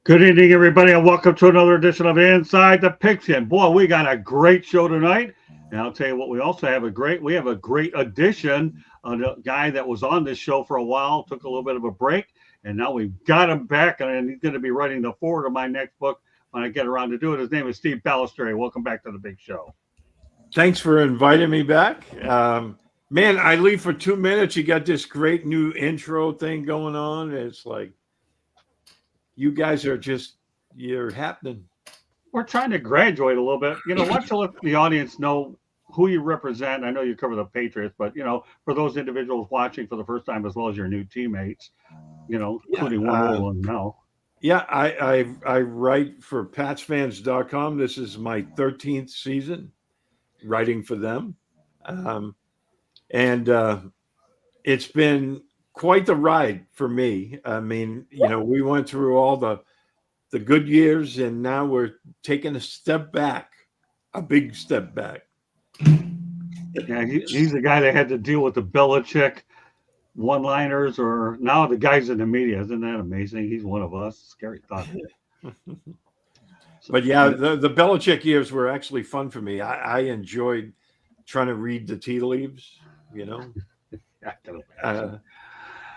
Good evening, everybody, and welcome to another edition of Inside the Pigskin. Boy, we got a great show tonight, and I'll tell you what, we have a great addition. A guy that was on this show for a while, took a little bit of a break, and now we've got him back, and he's going to be writing the forward of my next book when I get around to do it. His name is Steve Balistreri. Welcome back to the big show. Thanks for inviting me back. Man, I leave for 2 minutes. You got this great new intro thing going on. It's like, you guys are you're happening. We're trying to graduate a little bit. Why don't you let the audience know who you represent? I know you cover the Patriots, but, for those individuals watching for the first time, as well as your new teammates, including one now. Yeah, I write for PatsFans.com. This is my 13th season writing for them. And it's been quite the ride for me. I mean, we went through all the good years, and now we're taking a step back, a big step back. Yeah, he's the guy that had to deal with the Belichick one-liners, or now the guys in the media. Isn't that amazing? He's one of us. Scary thought. But yeah, the Belichick years were actually fun for me. I enjoyed trying to read the tea leaves,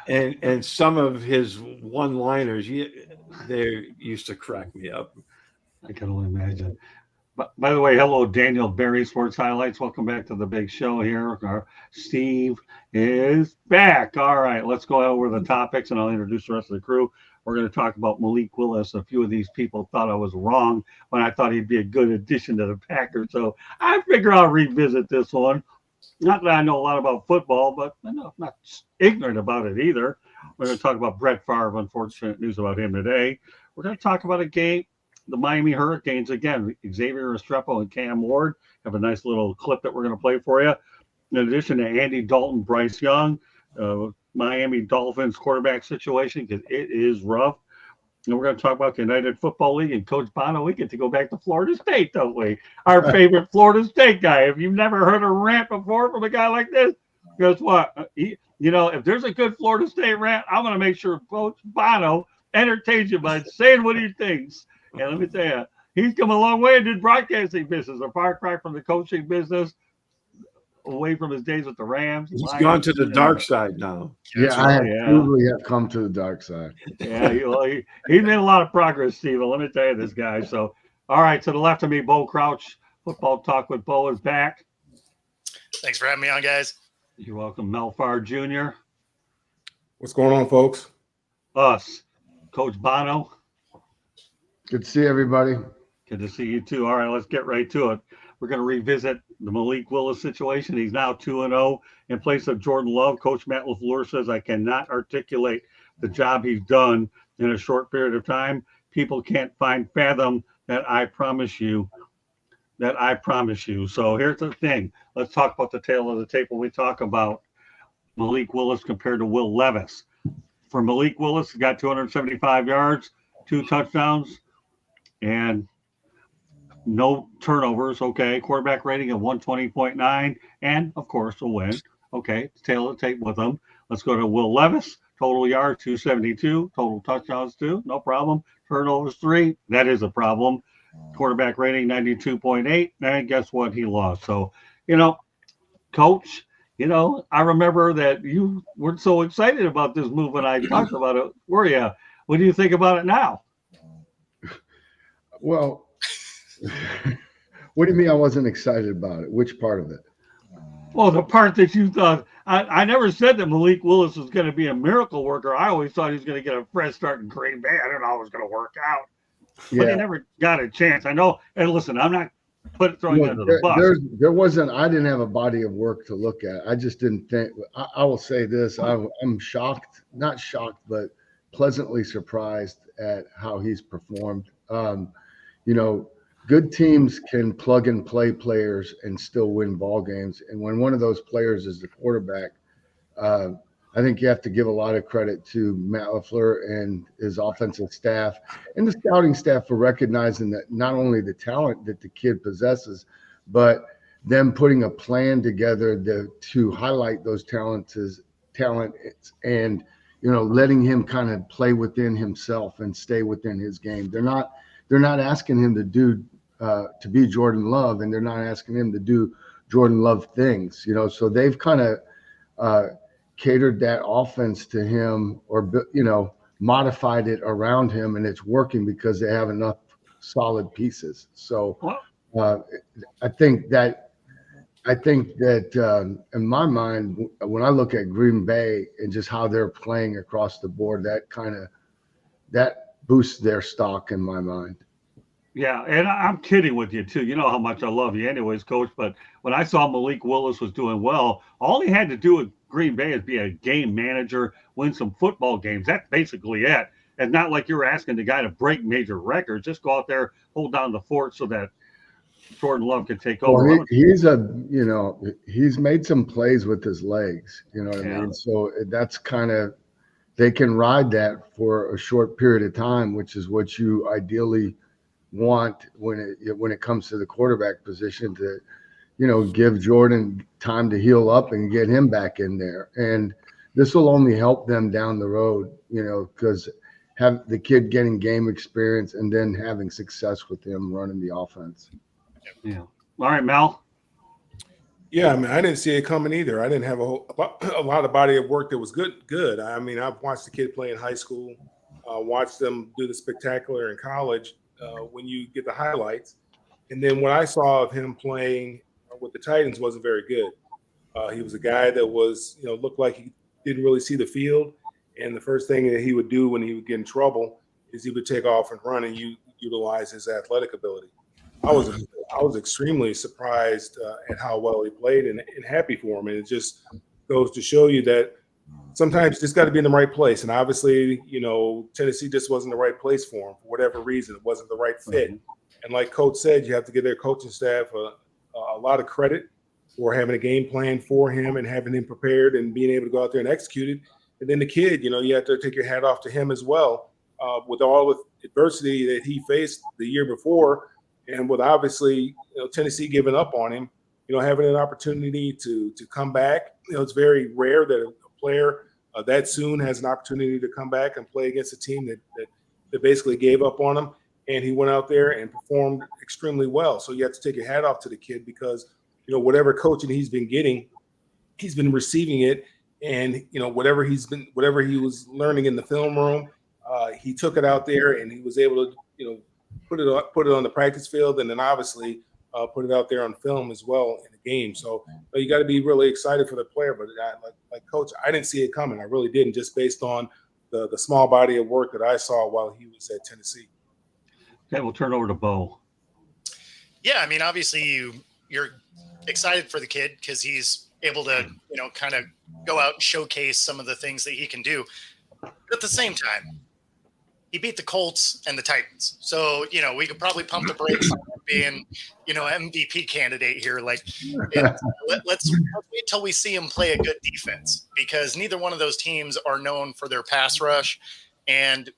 And some of his one-liners, they used to crack me up. I can only imagine. But by the way, hello, Daniel Berry, Sports Highlights. Welcome back to the big show here. Steve is back. All right, let's go over the topics, and I'll introduce the rest of the crew. We're going to talk about Malik Willis. A few of these people thought I was wrong when I thought he'd be a good addition to the Packers. So I figure I'll revisit this one. Not that I know a lot about football, but I'm not ignorant about it either. We're going to talk about Brett Favre. Unfortunate news about him today. We're going to talk about a game, the Miami Hurricanes. Again, Xavier Restrepo and Cam Ward have a nice little clip that we're going to play for you. In addition to Andy Dalton, Bryce Young, Miami Dolphins quarterback situation, because it is rough. And we're going to talk about the United Football League and Coach Bono. We get to go back to Florida State, don't we? Our favorite Florida State guy. If you've never heard a rant before from a guy like this, guess what? If there's a good Florida State rant, I'm going to make sure Coach Bono entertains you by saying what he thinks. And let me tell you, he's come a long way in the broadcasting business, a far cry from the coaching business, away from his days with the Rams. He's gone to the dark side now. Yeah, I truly have come to the dark side. Yeah, he's made a lot of progress, Steve. Let me tell you, this guy. So, all right, to the left of me, Bo Crouch. Football Talk with Bo is back. Thanks for having me on, guys. You're welcome. Mel Farr Jr. What's going on, folks? Us. Coach Bono. Good to see everybody. Good to see you, too. All right, let's get right to it. We're going to revisit the Malik Willis situation. He's now 2-0 in place of Jordan Love. Coach Matt LaFleur says, I cannot articulate the job he's done in a short period of time. People can't fathom that. I promise you. So here's the thing. Let's talk about the tail of the tape when we talk about Malik Willis compared to Will Levis. For Malik Willis, he got 275 yards, 2 touchdowns, and no turnovers. Okay. Quarterback rating of 120.9, and of course a win. Okay. Tail of the tape with them. Let's go to Will Levis. Total yards 272. Total touchdowns 2. No problem. Turnovers 3. That is a problem. Quarterback rating 92.8. And guess what? He lost. So, Coach, I remember that you weren't so excited about this move when I talked about it. Were you? What do you think about it now? Well, what do you mean I wasn't excited about it? Which part of it? Well, the part that you thought, I never said that Malik Willis was going to be a miracle worker. I always thought he was going to get a fresh start in Green Bay. I didn't know it was going to work out. But he never got a chance. I know. And listen, I'm not throwing you under the bus. There wasn't, I didn't have a body of work to look at. I just didn't think, I will say this, I'm shocked, not shocked, but pleasantly surprised at how he's performed. Good teams can plug and play players and still win ball games. And when one of those players is the quarterback, I think you have to give a lot of credit to Matt LaFleur and his offensive staff and the scouting staff for recognizing that not only the talent that the kid possesses, but them putting a plan together to highlight those talents and letting him kind of play within himself and stay within his game. They're not asking him to be Jordan Love, and they're not asking him to do Jordan Love things, so they've kind of catered that offense to him, or, modified it around him, and it's working because they have enough solid pieces. So I think that in my mind, when I look at Green Bay and just how they're playing across the board, that boosts their stock in my mind. Yeah, and I'm kidding with you too. You know how much I love you, anyways, Coach. But when I saw Malik Willis was doing well, all he had to do with Green Bay is be a game manager, win some football games. That's basically it. And not like you're asking the guy to break major records. Just go out there, hold down the fort so that Jordan Love can take over. Well, he's made some plays with his legs. You know what I mean? So that's kind of, they can ride that for a short period of time, which is what you ideally want when it comes to the quarterback position, to give Jordan time to heal up and get him back in there. And this will only help them down the road, because have the kid getting game experience and then having success with him running the offense. Yeah. All right, Mel. Yeah, I mean, I didn't see it coming either. I didn't have a lot of body of work that was good. I mean, I've watched the kid play in high school, watched them do the spectacular in college. When you get the highlights, and then what I saw of him playing with the Titans wasn't very good. He was a guy that was, looked like he didn't really see the field, and the first thing that he would do when he would get in trouble is he would take off and run and utilize his athletic ability. I was extremely surprised at how well he played, and happy for him. And it just goes to show you that sometimes you just got to be in the right place. And obviously, Tennessee just wasn't the right place for him for whatever reason. It wasn't the right fit. And like Coach said, you have to give their coaching staff a lot of credit for having a game plan for him and having him prepared and being able to go out there and execute it. And then the kid, you have to take your hat off to him as well, with all the adversity that he faced the year before. And with obviously, Tennessee giving up on him, having an opportunity to come back. It's very rare that a player that soon has an opportunity to come back and play against a team that basically gave up on him. And he went out there and performed extremely well. So you have to take your hat off to the kid, because, whatever coaching he's been getting, he's been receiving it. And, whatever he was learning in the film room, he took it out there and he was able to, put it on the practice field, and then obviously put it out there on film as well in the game. So you got to be really excited for the player. But like Coach, I didn't see it coming. I really didn't, just based on the small body of work that I saw while he was at Tennessee. Okay, we'll turn over to Bo. Yeah, I mean, obviously you're excited for the kid because he's able to, kind of go out and showcase some of the things that he can do. But at the same time, he beat the Colts and the Titans. So, we could probably pump the brakes on him being, MVP candidate here. Like, let's wait till we see him play a good defense, because neither one of those teams are known for their pass rush. And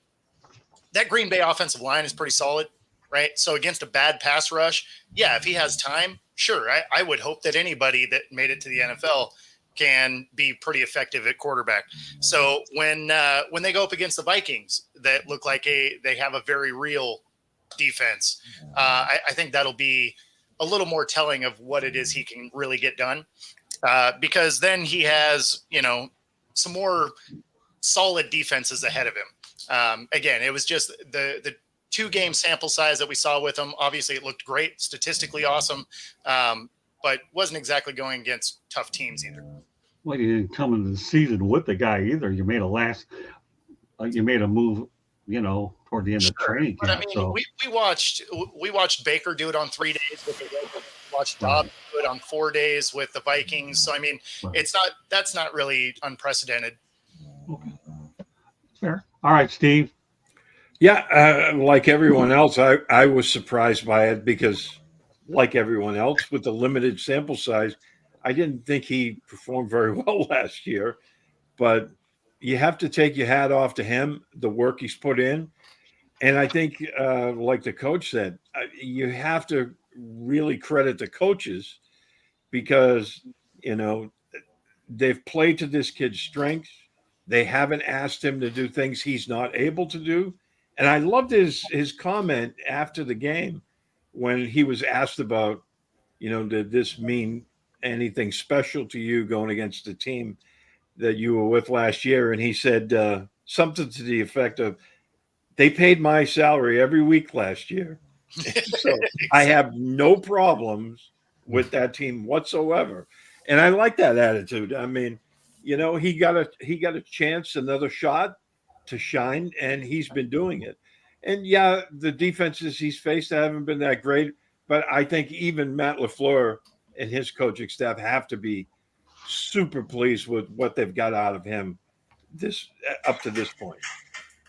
that Green Bay offensive line is pretty solid, right? So against a bad pass rush, yeah, if he has time, sure. I would hope that anybody that made it to the NFL can be pretty effective at quarterback. So when they go up against the Vikings that look like they have a very real defense, I think that'll be a little more telling of what it is he can really get done, because then he has, some more solid defenses ahead of him. Again, it was just the 2-game sample size that we saw with him. Obviously, it looked great, statistically awesome, but wasn't exactly going against tough teams either. Well, you didn't come into the season with the guy either. You made a move, toward the end of training camp. But I mean, so we watched Baker do it on 3 days with the Ravens. Watched Dobbs do it on 4 days with the Vikings. So I mean, that's not really unprecedented. Okay. Fair. All right, Steve. Yeah, like everyone else, I was surprised by it because, like everyone else, with the limited sample size, I didn't think he performed very well last year. But you have to take your hat off to him, the work he's put in. And I think, like the coach said, you have to really credit the coaches because, they've played to this kid's strengths. They haven't asked him to do things he's not able to do. And I loved his comment after the game when he was asked about, did this mean anything special to you going against the team that you were with last year? And he said something to the effect of, they paid my salary every week last year. So I have no problems with that team whatsoever. And I like that attitude. I mean, he got a chance, another shot to shine, and he's been doing it. And yeah, the defenses he's faced haven't been that great, but I think even Matt LaFleur and his coaching staff have to be super pleased with what they've got out of him up to this point.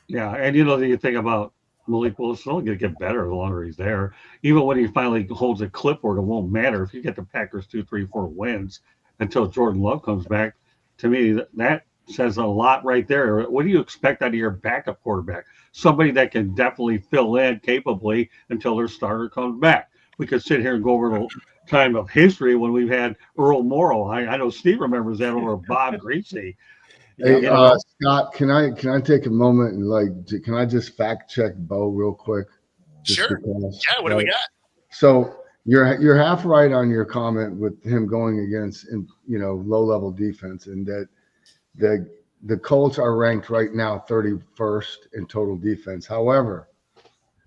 Yeah, and you think about Malik Willis is only going to get better the longer he's there. Even when he finally holds a clipboard, it won't matter if you get the Packers 2, 3, 4 wins until Jordan Love comes back. To me, that says a lot right there. What do you expect out of your backup quarterback? Somebody that can definitely fill in capably until their starter comes back. We could sit here and go over the time of history when we've had Earl Morrow. I know Steve remembers that over Bob Greasy. Hey, Scott, can I take a moment and can I just fact check Bo real quick? Sure. Yeah. What do we got? So you're half right on your comment with him going against low level defense, and that the Colts are ranked right now 31st in total defense. However,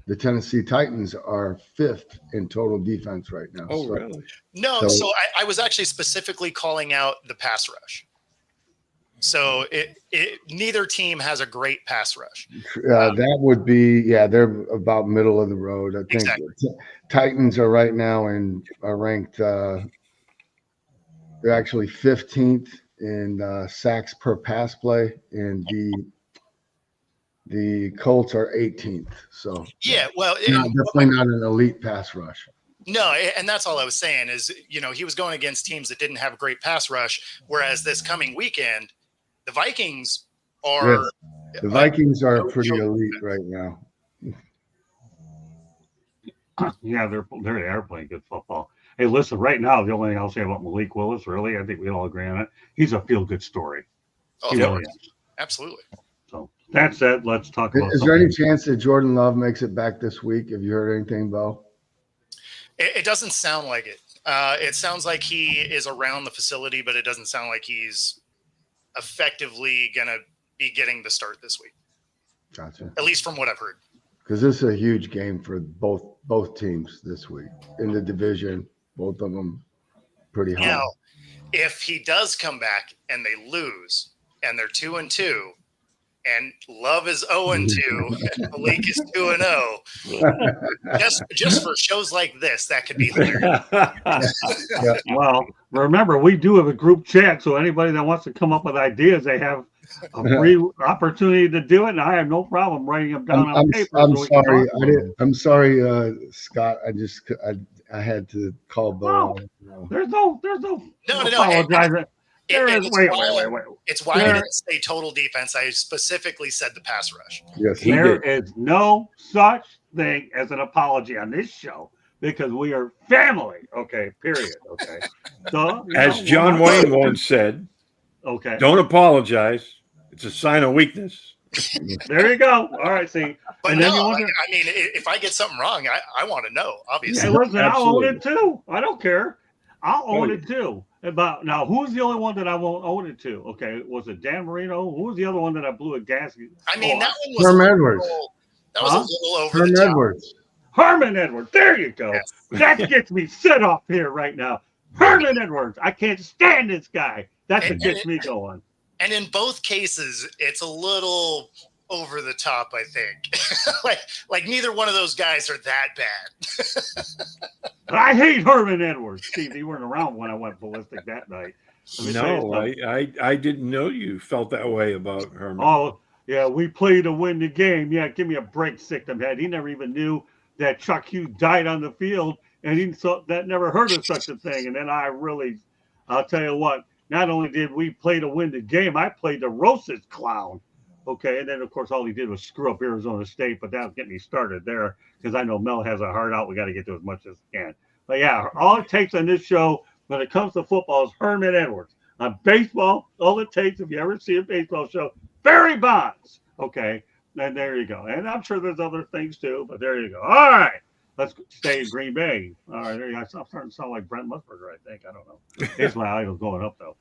the Tennessee Titans are 5th in total defense right now. Oh, really? No. So I was actually specifically calling out the pass rush. So neither team has a great pass rush. That would be, they're about middle of the road. I think exactly. Titans are right now and are ranked, they're actually 15th in sacks per pass play, and the Colts are 18th. So yeah, well, definitely not an elite pass rush. No, and that's all I was saying is, he was going against teams that didn't have a great pass rush, whereas this coming weekend, the Vikings are the Vikings are pretty elite right now. Yeah, they're playing good football. Hey, listen, right now, the only thing I'll say about Malik Willis, really, I think we all agree on it. He's a feel-good story. Oh, really absolutely. So that said, let's talk about. Is there any chance that Jordan Love makes it back this week? Have you heard anything, Bo? It doesn't sound like it. It sounds like he is around the facility, but it doesn't sound like he's effectively going to be getting the start this week. Gotcha. At least from what I've heard. Because this is a huge game for both teams this week in the division. Both of them pretty high. Now, if he does come back and they lose and they're 2-2 and Love is 0-2 and Malik is 2-0, just for shows like this, that could be hilarious. Yeah. Well, remember, we do have a group chat, so anybody that wants to come up with ideas, they have a free opportunity to do it, and I have no problem writing them down on paper. I'm sorry, Scott. I had to call Bo. No, there's no apologizing. Wait. It's why I didn't say total defense. I specifically said the pass rush. Yes, there is no such thing as an apology on this show because we are family. Okay, period. Okay. So, as John Wayne once said, okay, don't apologize. It's a sign of weakness. There you go. All right, see. But and no, I mean, if I get something wrong, I want to know, obviously. Yeah, listen, I'll own it too. I don't care. I'll own it too. But now, who's the only one that I won't own it to? Okay, was it Dan Marino? Who was the other one that I blew a gasket? I mean, that one was Herm Edwards. That was a little over Herm the top. Edwards. Herman Edwards. There you go. Yes. That gets me set off here right now. Herman Edwards. I can't stand this guy. That's what gets me going. And in both cases, it's a little over the top, I think. like neither one of those guys are that bad. I hate Herman Edwards. Steve, you weren't around when I went ballistic that night. No, I didn't know you felt that way about Herman. Oh, yeah, we play to win the game. Yeah, give me a break, sick them head. He never even knew that Chuck Hughes died on the field, and he that never heard of such a thing. And then I'll tell you what, not only did we play to win the game, I played to roast this clown. Okay, and then, of course, all he did was screw up Arizona State, but that'll get me started there because I know Mel has a heart out. We got to get to as much as we can. But, yeah, all it takes on this show when it comes to football is Herman Edwards. on baseball. All it takes, if you ever see a baseball show, Barry Bonds. Okay, and there you go. And I'm sure there's other things too, but there you go. All right, let's stay in Green Bay. All right, there you go. I'm starting to sound like Brent Musburger, I think. I don't know. Here's my idol going up though.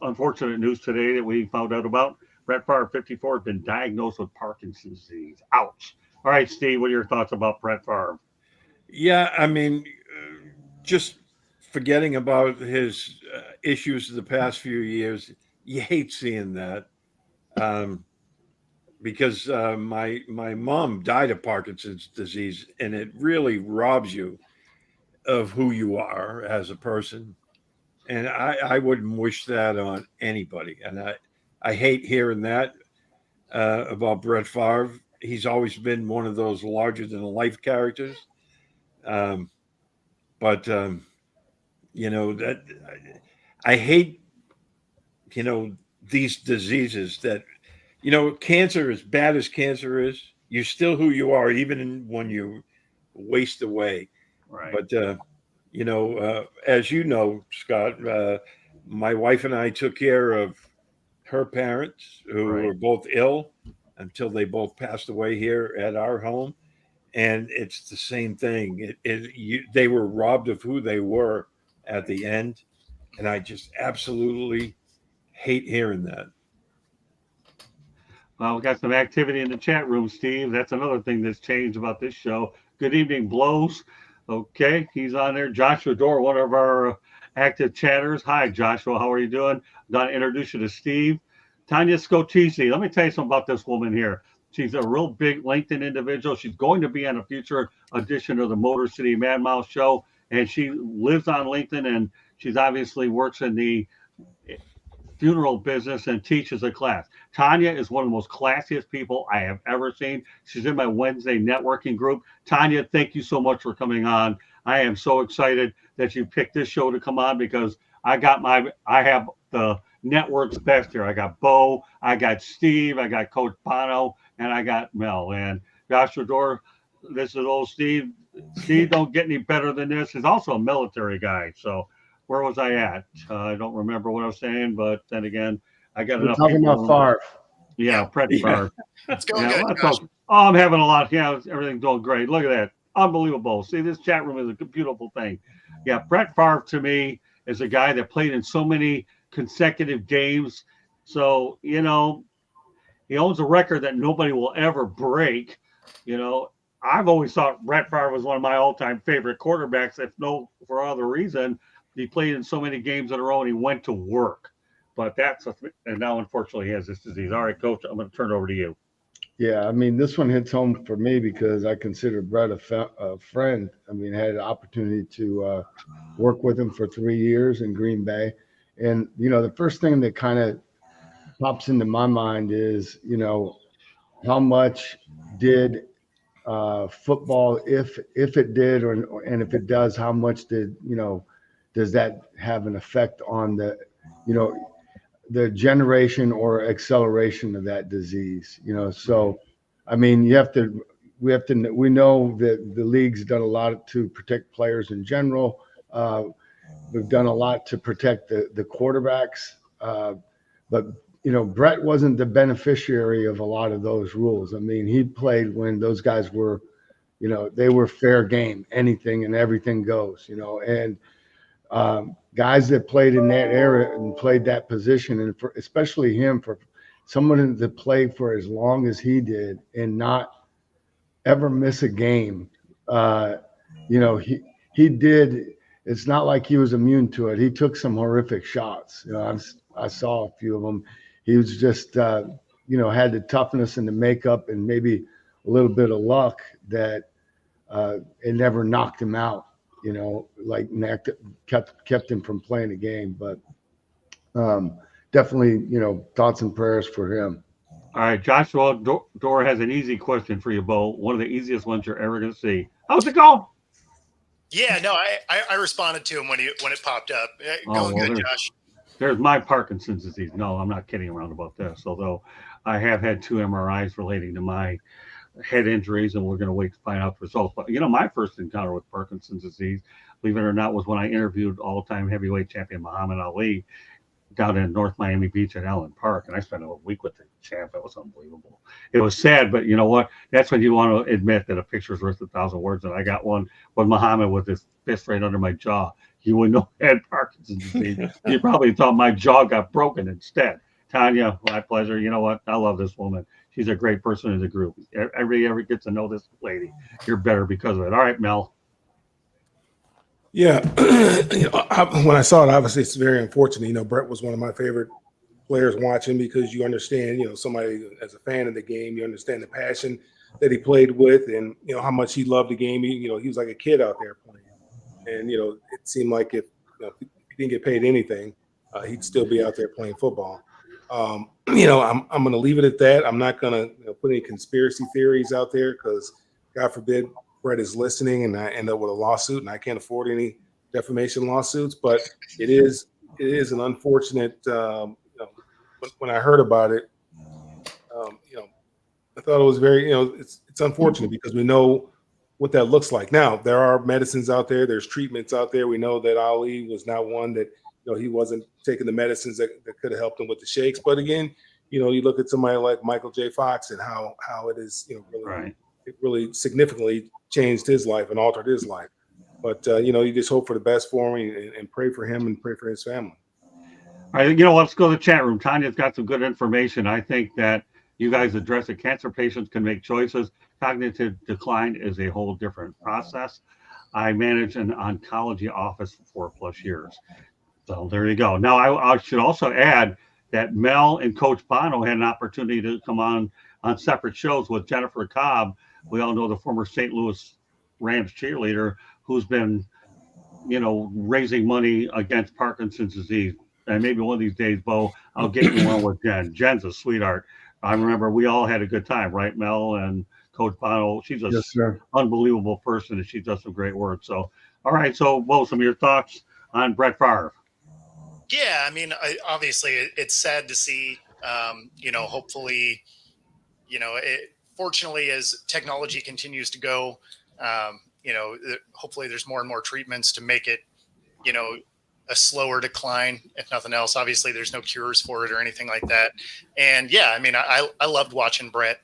Unfortunate news today that we found out about. Brett Favre, 54, has been diagnosed with Parkinson's disease. Ouch. All right, Steve, what are your thoughts about Brett Favre? Yeah, I mean, just forgetting about his issues of the past few years, you hate seeing that. Because my mom died of Parkinson's disease, and it really robs you of who you are as a person. And I wouldn't wish that on anybody. And I hate hearing that about Brett Favre. He's always been one of those larger than life characters. Um, but that I hate these diseases that cancer, as bad as cancer is, you're still who you are even when you waste away. Right. But as you know, Scott, my wife and I took care of her parents who were both ill until they both passed away here at our home. And it's the same thing. They were robbed of who they were at the end. And I just absolutely hate hearing that. Well, we got some activity in the chat room, Steve. That's another thing that's changed about this show. Good evening, Blows. Okay, he's on there. Joshua Dorr, one of our active chatters. Hi, Joshua. How are you doing? I'm going to introduce you to Steve. Tanya Scotisi. Let me tell you something about this woman here. She's a real big LinkedIn individual. She's going to be on a future edition of the Motor City Mad Mouse show, and she lives on LinkedIn, and she's obviously works in the funeral business and teaches a class. Tanya is one of the most classiest people I have ever seen. She's in my Wednesday networking group. Tanya, thank you so much for coming on. I am so excited that you picked this show to come on because I have the network's best here. I got Bo, I got Steve, I got Coach Bono, and I got Mel. And Joshua Dorr, this is old Steve. Steve don't get any better than this. He's also a military guy. So where was I at? I don't remember what I was saying, but then again, I got enough. Talking about Favre. Yeah, Brett Favre. It's going good, Josh. I'm having a lot. Yeah, everything's going great. Look at that. Unbelievable. See, this chat room is a beautiful thing. Yeah, Brett Favre to me is a guy that played in so many consecutive games. So, he owns a record that nobody will ever break. I've always thought Brett Favre was one of my all-time favorite quarterbacks, if no for other reason. He played in so many games in a row and he went to work. But and now, unfortunately, he has this disease. All right, Coach, I'm going to turn it over to you. Yeah, I mean, this one hits home for me because I consider Brett a friend. I mean, I had an opportunity to work with him for 3 years in Green Bay. And, the first thing that kind of pops into my mind is, how much did football, if it did, and if it does, how much does that have an effect on the generation or acceleration of that disease? So, I mean, we know that the league's done a lot to protect players in general. We've done a lot to protect the quarterbacks. But, Brett wasn't the beneficiary of a lot of those rules. I mean, he played when those guys were, they were fair game, anything and everything goes, and guys that played in that era and played that position, and especially him, for someone to play for as long as he did and not ever miss a game. He did. It's not like he was immune to it. He took some horrific shots. I saw a few of them. He was just, had the toughness and the makeup and maybe a little bit of luck that it never knocked him out. Kept him from playing a game. But definitely, thoughts and prayers for him. All right, Joshua Dorr has an easy question for you, Bo. One of the easiest ones you're ever going to see. How's it going? Yeah, no, I responded to him when it popped up. Going good, Josh. There's my Parkinson's disease. No, I'm not kidding around about this, although I have had 2 MRIs relating to my head injuries, and we're going to wait to find out the results. But, my first encounter with Parkinson's disease, believe it or not, was when I interviewed all-time heavyweight champion Muhammad Ali. down in North Miami Beach at Allen Park, and I spent a week with the champ. It was unbelievable. It was sad, but you know what? That's when you want to admit that a picture's worth 1,000 words. And I got one with Muhammad with his fist right under my jaw. You would know I had Parkinson's disease. You probably thought my jaw got broken instead. Tanya, my pleasure. You know what? I love this woman. She's a great person in the group. Everybody ever gets to know this lady, you're better because of it. All right, Mel. Yeah, when I saw it, obviously it's very unfortunate. You know, Brett was one of my favorite players watching because you understand, you know, somebody as a fan of the game, you understand the passion that he played with, and you know how much he loved the game. He was like a kid out there playing, and you know, it seemed like if he didn't get paid anything, he'd still be out there playing football. I'm going to leave it at that. I'm not going to put any conspiracy theories out there because, God forbid, Brett is listening and I end up with a lawsuit and I can't afford any defamation lawsuits. But it is an unfortunate. When I heard about it, I thought it was very, it's unfortunate because we know what that looks like. Now there are medicines out there. There's treatments out there. We know that Ali was not one that. He wasn't taking the medicines that could have helped him with the shakes. But again, you look at somebody like Michael J. Fox and how it is, really, right. It really significantly changed his life and altered his life. But, you just hope for the best for him and pray for him and pray for his family. All right, let's go to the chat room. Tanya's got some good information. I think that you guys address it. Cancer patients can make choices. Cognitive decline is a whole different process. I manage an oncology office for 4+ years. So there you go. Now, I should also add that Mel and Coach Bono had an opportunity to come on separate shows with Jennifer Cobb. We all know the former St. Louis Rams cheerleader who's been, raising money against Parkinson's disease. And maybe one of these days, Bo, I'll get you on with Jen. Jen's a sweetheart. I remember we all had a good time, right, Mel and Coach Bono? She's an unbelievable person, and she does some great work. So, all right. So, Bo, some of your thoughts on Brett Favre? Yeah, I mean, obviously, it's sad to see. Hopefully, fortunately, as technology continues to go, hopefully, there's more and more treatments to make it, a slower decline, if nothing else. Obviously, there's no cures for it or anything like that. And yeah, I mean, I loved watching Brett.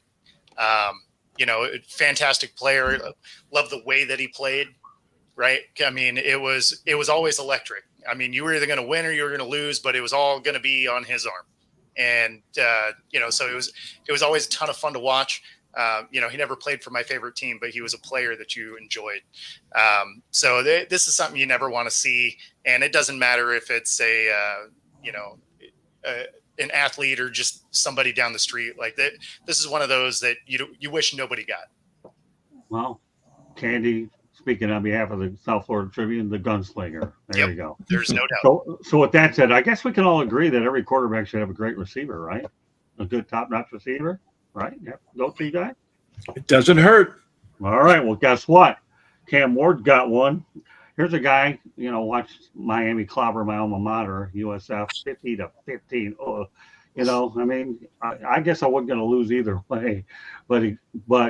Fantastic player. Loved the way that he played. Right. I mean, it was always electric. I mean, you were either going to win or you were going to lose, but it was all going to be on his arm. And, so it was always a ton of fun to watch. He never played for my favorite team, but he was a player that you enjoyed. So this is something you never want to see. And it doesn't matter if it's an athlete or just somebody down the street like that. This is one of those that you wish nobody got. Well, Candy, speaking on behalf of the South Florida Tribune, the gunslinger. There you go. There's no doubt. So with that said, I guess we can all agree that every quarterback should have a great receiver, right? A good top-notch receiver, right? Yep. Don't you guys? It doesn't hurt. All right. Well, guess what? Cam Ward got one. Here's a guy, watch Miami clobber my alma mater, USF, 50-15. Oh, I mean, I guess I wasn't going to lose either way. But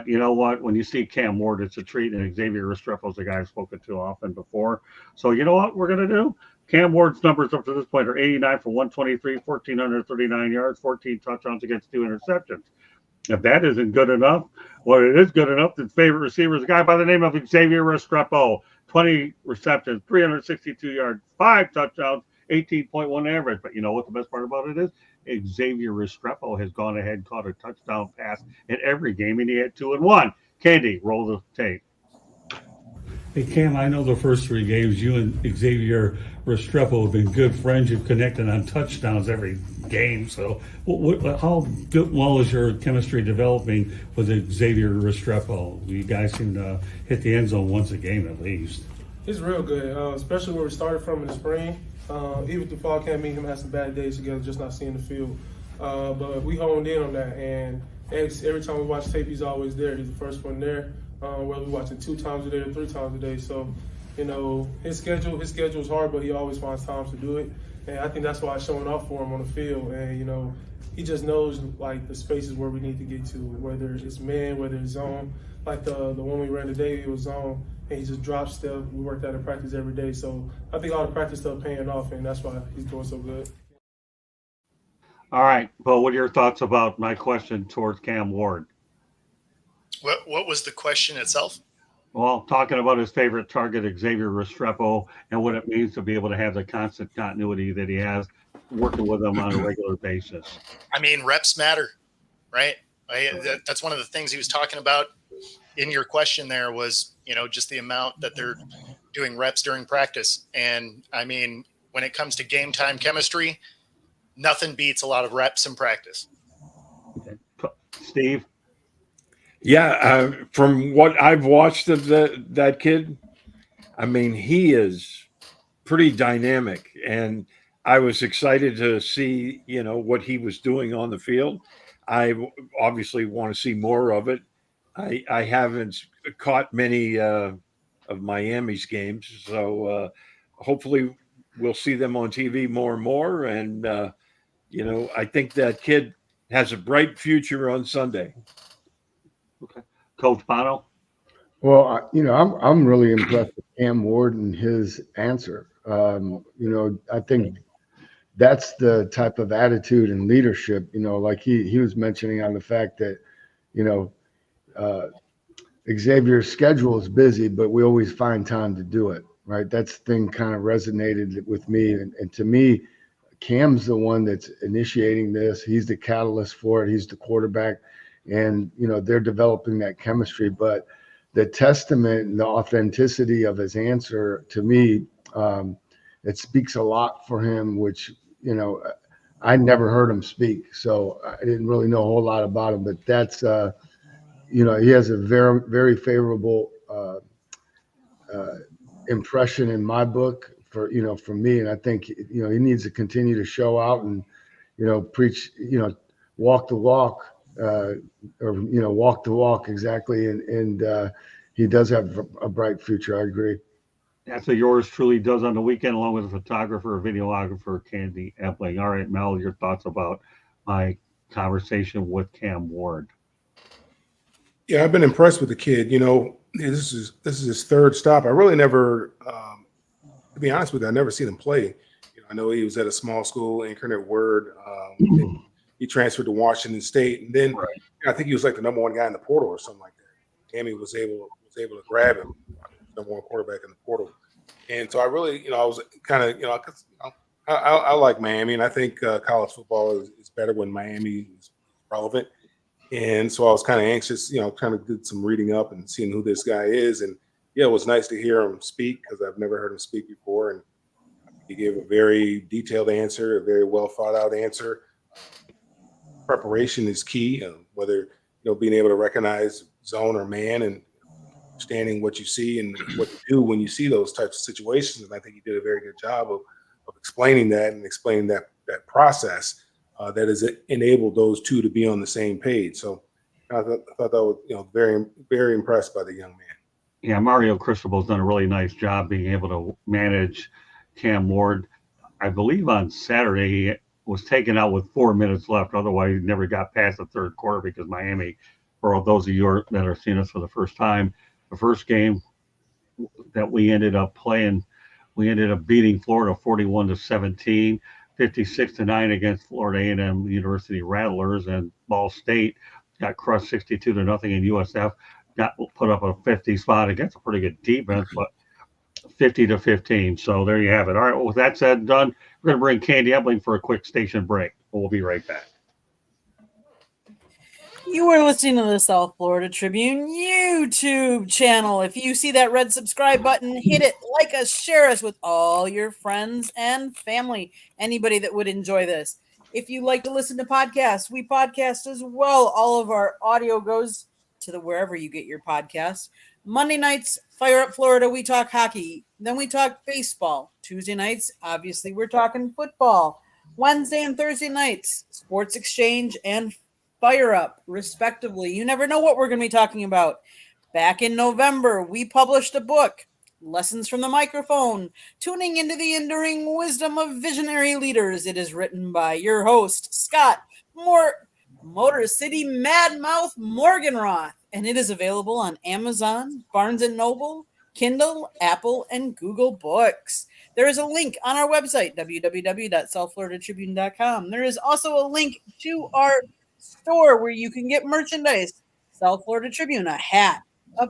you know what? When you see Cam Ward, it's a treat. And Xavier Restrepo's a guy I've spoken to often before. So you know what we're going to do? Cam Ward's numbers up to this point are 89 for 123, 1,439 yards, 14 touchdowns against 2 interceptions. If that isn't good enough, well, it is good enough. His favorite receiver is a guy by the name of Xavier Restrepo. 20 receptions, 362 yards, 5 touchdowns, 18.1 average. But you know what the best part about it is? Xavier Restrepo has gone ahead and caught a touchdown pass in every game, and he had 2 and 1. Candy, roll the tape. Hey, Cam, I know the first 3 games you and Xavier Restrepo have been good friends. You've connected on touchdowns every game. So how well is your chemistry developing with Xavier Restrepo? You guys seem to hit the end zone once a game at least. It's real good, especially where we started from in the spring. Even through fall camp, me and him had some bad days together, just not seeing the field. But we honed in on that, and every time we watch tape, he's always there. He's the first one there. Whether we're watching 2 times a day or 3 times a day. So, his schedule is hard, but he always finds time to do it. And I think that's why it's showing off for him on the field. And, he just knows, like, the spaces where we need to get to, whether it's man, whether it's zone. Like the one we ran today, it was zone, and he just dropped stuff. We worked out in practice every day. So I think all the practice stuff paying off, and that's why he's doing so good. All right, Bo, what are your thoughts about my question towards Cam Ward? What was the question itself? Well, talking about his favorite target, Xavier Restrepo, and what it means to be able to have the constant continuity that he has working with him on a regular basis. I mean, reps matter, right? That's one of the things he was talking about in your question there was, just the amount that they're doing reps during practice. And I mean, when it comes to game time chemistry, nothing beats a lot of reps in practice. Steve? Yeah, from what I've watched of that kid, I mean, he is pretty dynamic, and I was excited to see, what he was doing on the field. I obviously want to see more of it. I haven't caught many of Miami's games, so hopefully we'll see them on TV more and more. And I think that kid has a bright future on Sunday. Okay. Coach Bono? Well, I'm really impressed with Cam Ward and his answer. I think that's the type of attitude and leadership. Like he was mentioning on the fact that, Xavier's schedule is busy, but we always find time to do it. Right. That's the thing kind of resonated with me. And to me, Cam's the one that's initiating this. He's the catalyst for it. He's the quarterback. And, they're developing that chemistry. But the testament and the authenticity of his answer to me, it speaks a lot for him, which, I never heard him speak. So I didn't really know a whole lot about him. But that's, he has a very, very favorable impression in my book for me. And I think, he needs to continue to show out and, preach, walk the walk, or, walk the walk exactly. And he does have a bright future. I agree. That's what yours truly does on the weekend, along with a photographer, videographer, Candy Epling. All right, Mel, your thoughts about my conversation with Cam Ward? Yeah, I've been impressed with the kid. This is his third stop. I really never, to be honest with you, I never seen him play. I know he was at a small school, Incarnate Word. He transferred to Washington State, and then I think he was like the number one guy in the portal or something like that. Tammy was able to grab him, number one quarterback in the portal. And so I really, I was kind of, I like Miami, and I think college football is better when Miami is relevant. And so I was kind of anxious, kind of did some reading up and seeing who this guy is. And yeah, it was nice to hear him speak because I've never heard him speak before. And he gave a very detailed answer, a very well thought out answer. Preparation is key, whether, being able to recognize zone or man and understanding what you see and what to do when you see those types of situations. And I think he did a very good job of explaining that and explaining that process. That has enabled those two to be on the same page. So I thought that was, very, very impressed by the young man. Yeah, Mario Cristobal's done a really nice job being able to manage Cam Ward. I believe on Saturday he was taken out with 4 minutes left. Otherwise, he never got past the third quarter because Miami, for those of you that are seeing us for the first time, the first game that we ended up playing, we ended up beating Florida 41-17. 56-9 against Florida A&M University Rattlers, and Ball State got crushed 62-0, and USF got put up a 50 spot against a pretty good defense, but 50-15. So there you have it. All right, well, with that said and done, we're going to bring Candy Epling for a quick station break. We'll be right back. You are listening to the South Florida Tribune YouTube channel. If you see that red subscribe button, hit it, like us, share us with all your friends and family, anybody that would enjoy this. If you like to listen to podcasts, we podcast as well. All of our audio goes to wherever you get your podcasts. Monday nights, Fire Up Florida, we talk hockey. Then we talk baseball. Tuesday nights, obviously, we're talking football. Wednesday and Thursday nights, Sports Exchange and Fire Up, respectively. You never know what we're going to be talking about. Back in November, we published a book, Lessons from the Microphone, Tuning into the Enduring Wisdom of Visionary Leaders. It is written by your host, Scott Motor City Madmouth Morganroth, and it is available on Amazon, Barnes & Noble, Kindle, Apple, and Google Books. There is a link on our website, www.southfloridatribune.com. There is also a link to our store where you can get merchandise. South Florida Tribune, a hat, a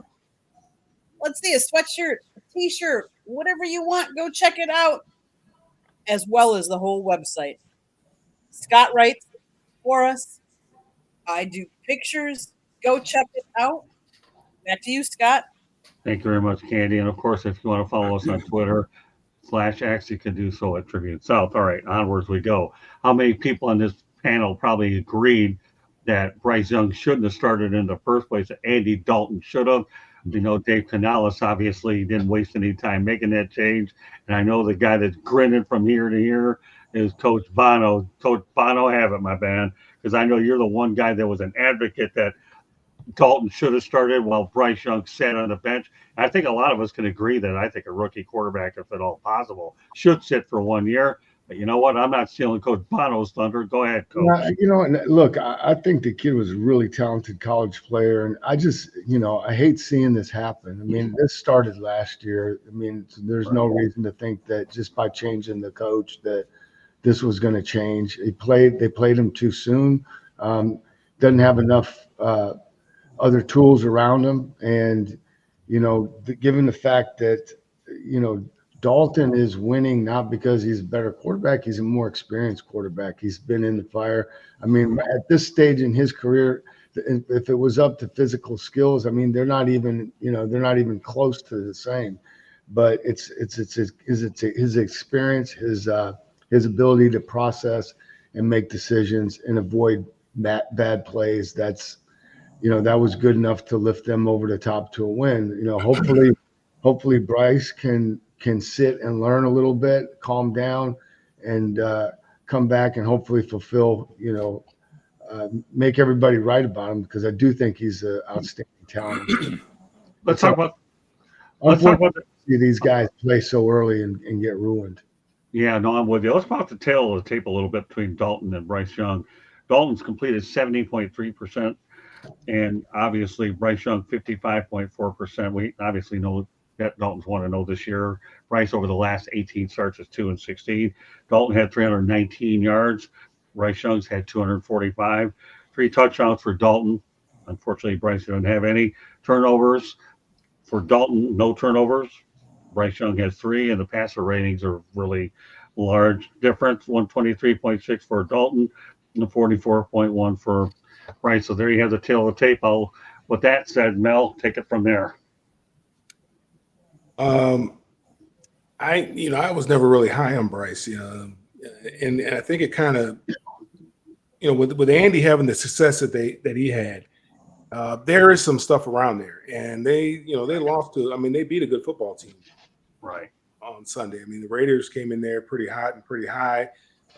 sweatshirt, a t-shirt, whatever you want, go check it out, as well as the whole website. Scott writes for us. I do pictures. Go check it out. Back to you, Scott. Thank you very much, Candy. And of course, if you want to follow us on Twitter /X, you can do so at Tribune South. All right, onwards we go. How many people on this panel probably agreed that Bryce Young shouldn't have started in the first place? Andy Dalton should have. You know, Dave Canales obviously didn't waste any time making that change. And I know the guy that's grinning from here to here is Coach Bono. Coach Bono, have it, my man, because I know you're the one guy that was an advocate that Dalton should have started while Bryce Young sat on the bench. I think a lot of us can agree that I think a rookie quarterback, if at all possible, should sit for 1 year. But you know what? I'm not stealing Coach Bono's thunder. Go ahead, Coach. You know, and look, I think the kid was a really talented college player, and I just, I hate seeing this happen. I mean, this started last year. I mean, there's no reason to think that just by changing the coach that this was going to change. They played him too soon. Doesn't have enough other tools around him, and given the fact that Dalton is winning not because he's a better quarterback, he's a more experienced quarterback. He's been in the fire. I mean, at this stage in his career, if it was up to physical skills, I mean, they're not even close to the same. But it's his experience, his ability to process and make decisions and avoid bad plays. That was good enough to lift them over the top to a win. Hopefully Bryce can sit and learn a little bit, calm down, and come back and hopefully fulfill, make everybody right about him, because I do think he's an outstanding talent. Let's talk about these guys play so early and get ruined. Yeah, no, I'm with you. Let's talk about the tail of the tape a little bit between Dalton and Bryce Young. Dalton's completed 70.3%, and obviously Bryce Young 55.4%. We obviously know that Dalton's 1-0 this year. Bryce over the last 18 starts is 2-16. Dalton had 319 yards. Bryce Young's had 245. 3 touchdowns for Dalton. Unfortunately, Bryce didn't have any turnovers. For Dalton, no turnovers. Bryce Young has 3, and the passer ratings are really large difference. 123.6 for Dalton and 44.1 for Bryce. So there you have the tail of the tape. With that said, Mel, take it from there. I was never really high on Bryce, and I think it kind of, with Andy having the success that he had, there is some stuff around there, and they lost to. I mean, they beat a good football team, right, on Sunday. I mean, the Raiders came in there pretty hot and pretty high.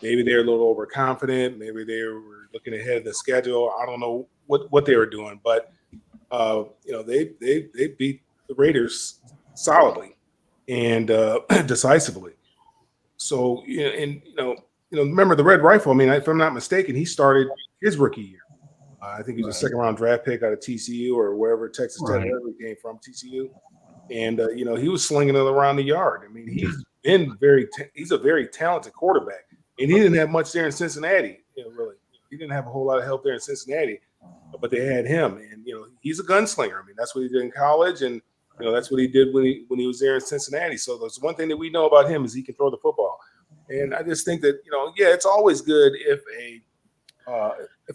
Maybe they're a little overconfident. Maybe they were looking ahead of the schedule. I don't know what they were doing, but they beat the Raiders solidly and decisively. So, remember the Red Rifle. I mean, if I'm not mistaken, he started his rookie year. I think he was a second-round draft pick out of TCU or wherever, Texas Tech, wherever he came from, TCU. And, he was slinging it around the yard. I mean, he's a very talented quarterback. And he didn't have much there in Cincinnati, really. He didn't have a whole lot of help there in Cincinnati, but they had him. And, he's a gunslinger. I mean, that's what he did in college, and that's what he did when he was there in Cincinnati. So there's one thing that we know about him is he can throw the football. And I just think that, it's always good if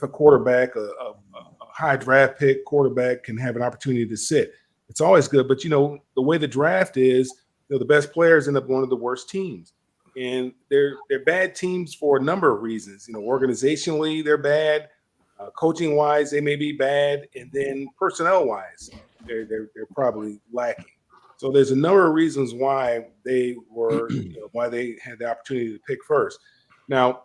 a quarterback, a high draft pick quarterback can have an opportunity to sit. It's always good. But, the way the draft is, the best players end up one of the worst teams. And they're bad teams for a number of reasons. Organizationally, they're bad. Coaching-wise, they may be bad. And then personnel-wise, they're probably lacking. So there's a number of reasons why they were, why they had the opportunity to pick first. Now,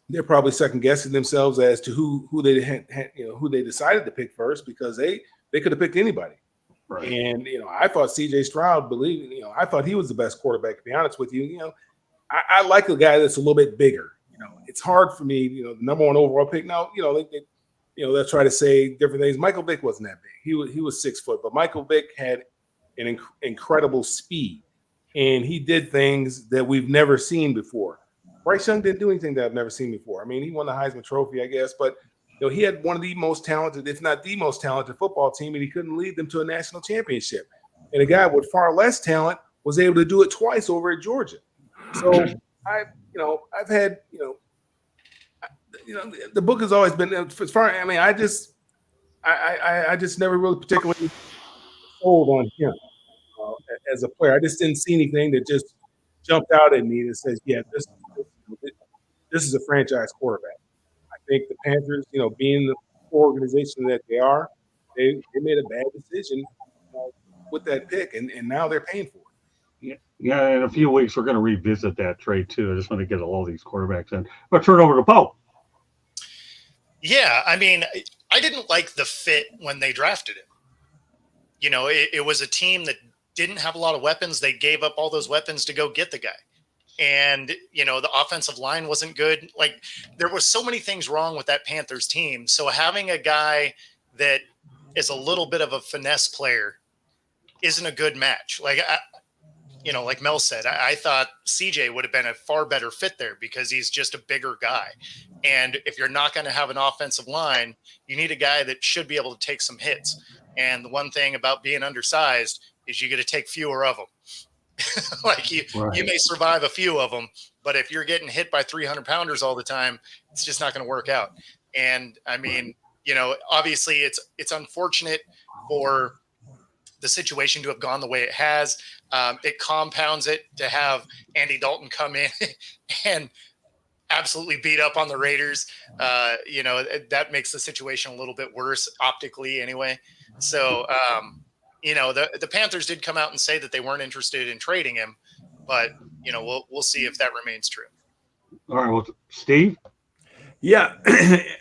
they're probably second guessing themselves as to who they had, who they decided to pick first, because they could have picked anybody. Right. And I thought C.J. Stroud I thought he was the best quarterback. To be honest with you, I like a guy that's a little bit bigger. It's hard for me. The number 1 overall pick. Now, they'll try to say different things. Michael Vick wasn't that big. He was 6 foot, but Michael Vick had and incredible speed. And he did things that we've never seen before. Bryce Young didn't do anything that I've never seen before. I mean, he won the Heisman Trophy, I guess, but he had one of the most talented, if not the most talented football team, and he couldn't lead them to a national championship. And a guy with far less talent was able to do it twice over at Georgia. So I've had, the book has always been as far. I mean, I just never really particularly sold on him as a player. I just didn't see anything that just jumped out at me that says, yeah, this is a franchise quarterback. I think the Panthers, being the organization that they are, they made a bad decision with that pick, and now they're paying for it. Yeah, in a few weeks, we're going to revisit that trade, too. I just want to get all these quarterbacks in. I'll turn it over to Bo. Yeah, I mean, I didn't like the fit when they drafted him. It was a team that didn't have a lot of weapons. They gave up all those weapons to go get the guy. And, the offensive line wasn't good. Like, there were so many things wrong with that Panthers team. So having a guy that is a little bit of a finesse player isn't a good match. Like, like Mel said, I thought CJ would have been a far better fit there because he's just a bigger guy. And if you're not going to have an offensive line, you need a guy that should be able to take some hits. And the one thing about being undersized is you get to take fewer of them. Like you may survive a few of them, but if you're getting hit by 300-pounders all the time, it's just not going to work out. And I mean, obviously it's unfortunate for the situation to have gone the way it has. It compounds it to have Andy Dalton come in and absolutely beat up on the Raiders. That makes the situation a little bit worse optically anyway. So, the Panthers did come out and say that they weren't interested in trading him, but we'll see if that remains true. All right, well, Steve. Yeah,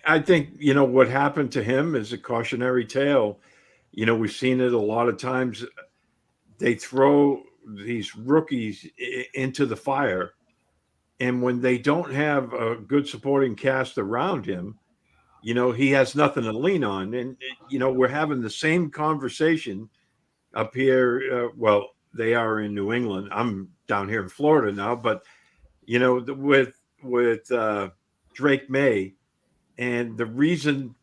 I think what happened to him is a cautionary tale. We've seen it a lot of times. They throw these rookies into the fire, and when they don't have a good supporting cast around him, he has nothing to lean on. And we're having the same conversation up here. Well, they are in New England. I'm down here in Florida now, but with Drake May, and the reason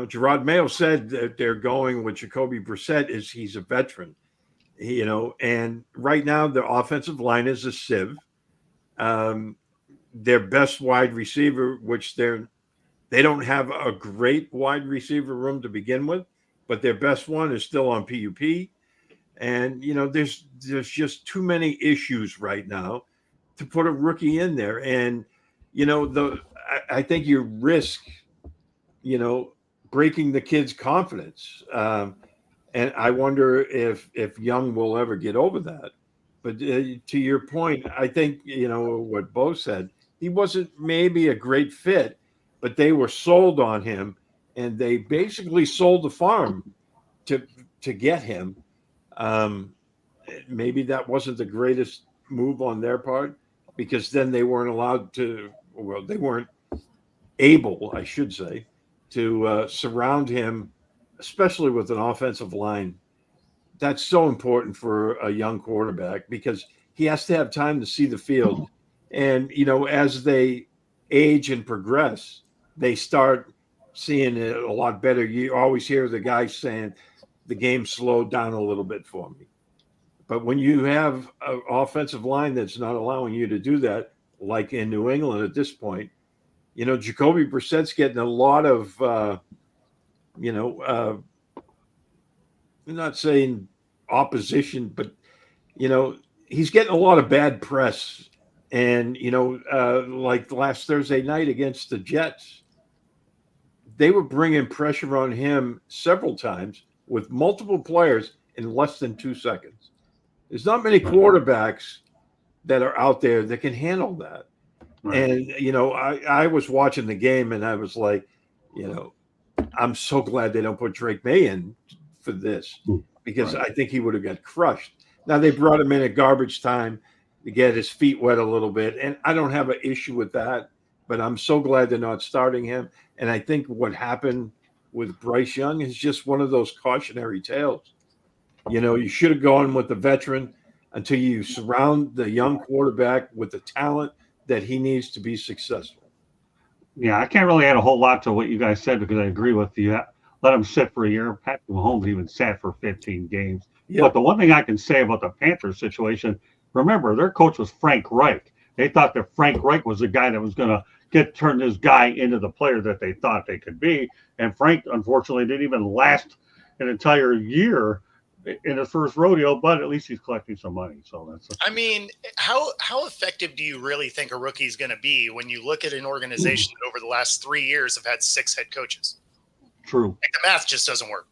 Gerard Mayo said that they're going with Jacoby Brissett is he's a veteran, and right now the offensive line is a sieve. Their best wide receiver, which they don't have a great wide receiver room to begin with, but their best one is still on PUP. And, there's just too many issues right now to put a rookie in there. And, I think you risk, breaking the kid's confidence. And I wonder if Young will ever get over that. But to your point, I think, what Bo said, he wasn't maybe a great fit, but they were sold on him, and they basically sold the farm to get him. Maybe that wasn't the greatest move on their part, because then they weren't allowed to, they weren't able, I should say, to surround him, especially with an offensive line. That's so important for a young quarterback, because he has to have time to see the field. And, as they age and progress, they start seeing it a lot better. You always hear the guys saying the game slowed down a little bit for me. But when you have an offensive line that's not allowing you to do that, like in New England at this point, Jacoby Brissett's getting a lot of, I'm not saying opposition, but, he's getting a lot of bad press. And, like last Thursday night against the Jets, they were bringing pressure on him several times with multiple players in less than 2 seconds. There's not many quarterbacks that are out there that can handle that. Right. And, I was watching the game and I was like, I'm so glad they don't put Drake May in for this, because I think he would have got crushed. Now they brought him in at garbage time to get his feet wet a little bit. And I don't have an issue with that, but I'm so glad they're not starting him. And I think what happened with Bryce Young is just one of those cautionary tales. You should have gone with the veteran until you surround the young quarterback with the talent that he needs to be successful. Yeah, I can't really add a whole lot to what you guys said because I agree with you. Let him sit for a year. Patrick Mahomes even sat for 15 games. Yeah. But the one thing I can say about the Panthers situation, remember, their coach was Frank Reich. They thought that Frank Reich was the guy that was going to turn this guy into the player that they thought they could be. And Frank, unfortunately, didn't even last an entire year in his first rodeo, but at least he's collecting some money. So that's. I mean, how effective do you really think a rookie is going to be when you look at an organization that over the last 3 years have had 6 head coaches? True. Like the math just doesn't work.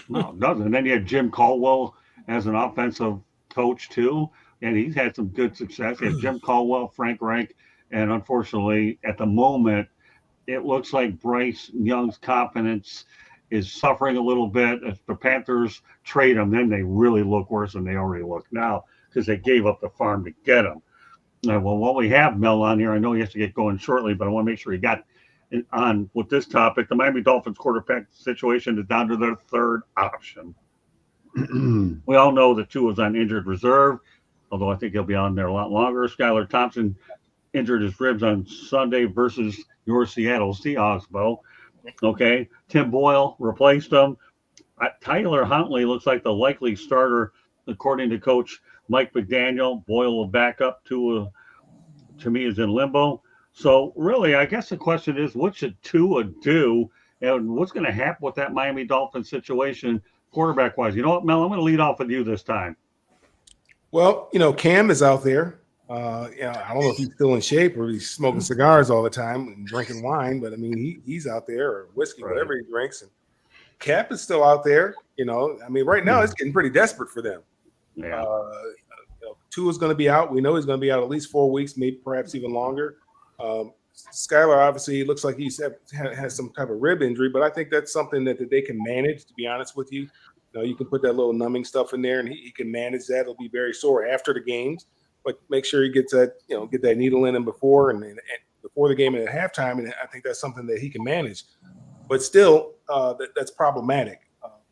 No, it doesn't. And then you had Jim Caldwell as an offensive coach too, and he's had some good success. You had Jim Caldwell, Frank Reich, and unfortunately, at the moment, it looks like Bryce Young's confidence is suffering a little bit. If the Panthers trade him, then they really look worse than they already look now because they gave up the farm to get him. Well, while we have Mel on here, I know he has to get going shortly, but I want to make sure he got on with this topic. The Miami Dolphins quarterback situation is down to their third option. We all know that Tua was on injured reserve, although I think he'll be on there a lot longer. Skylar Thompson injured his ribs on Sunday versus your Seattle Seahawks, Bo. Okay, Tim Boyle replaced him. Tyler Huntley looks like the likely starter, according to Coach Mike McDaniel. Boyle will back up. Tua, to me, is in limbo. So, really, I guess the question is, what should Tua do, and what's going to happen with that Miami Dolphins situation quarterback-wise? You know what, Mel? I'm going to lead off with you this time. Well, Cam is out there. I don't know if he's still in shape or he's smoking cigars all the time and drinking wine, but I mean, he's out there, or whiskey, whatever he drinks. And Cap is still out there. Right now it's getting pretty desperate for them. Yeah. Tua's going to be out. We know he's going to be out at least 4 weeks, maybe perhaps even longer. Skylar obviously looks like he's has some type of rib injury, but I think that's something that they can manage, to be honest with you. You can put that little numbing stuff in there and he can manage that. It'll be very sore after the games. But make sure he gets that, get that needle in him before and before the game and at halftime. And I think that's something that he can manage. But still, that's problematic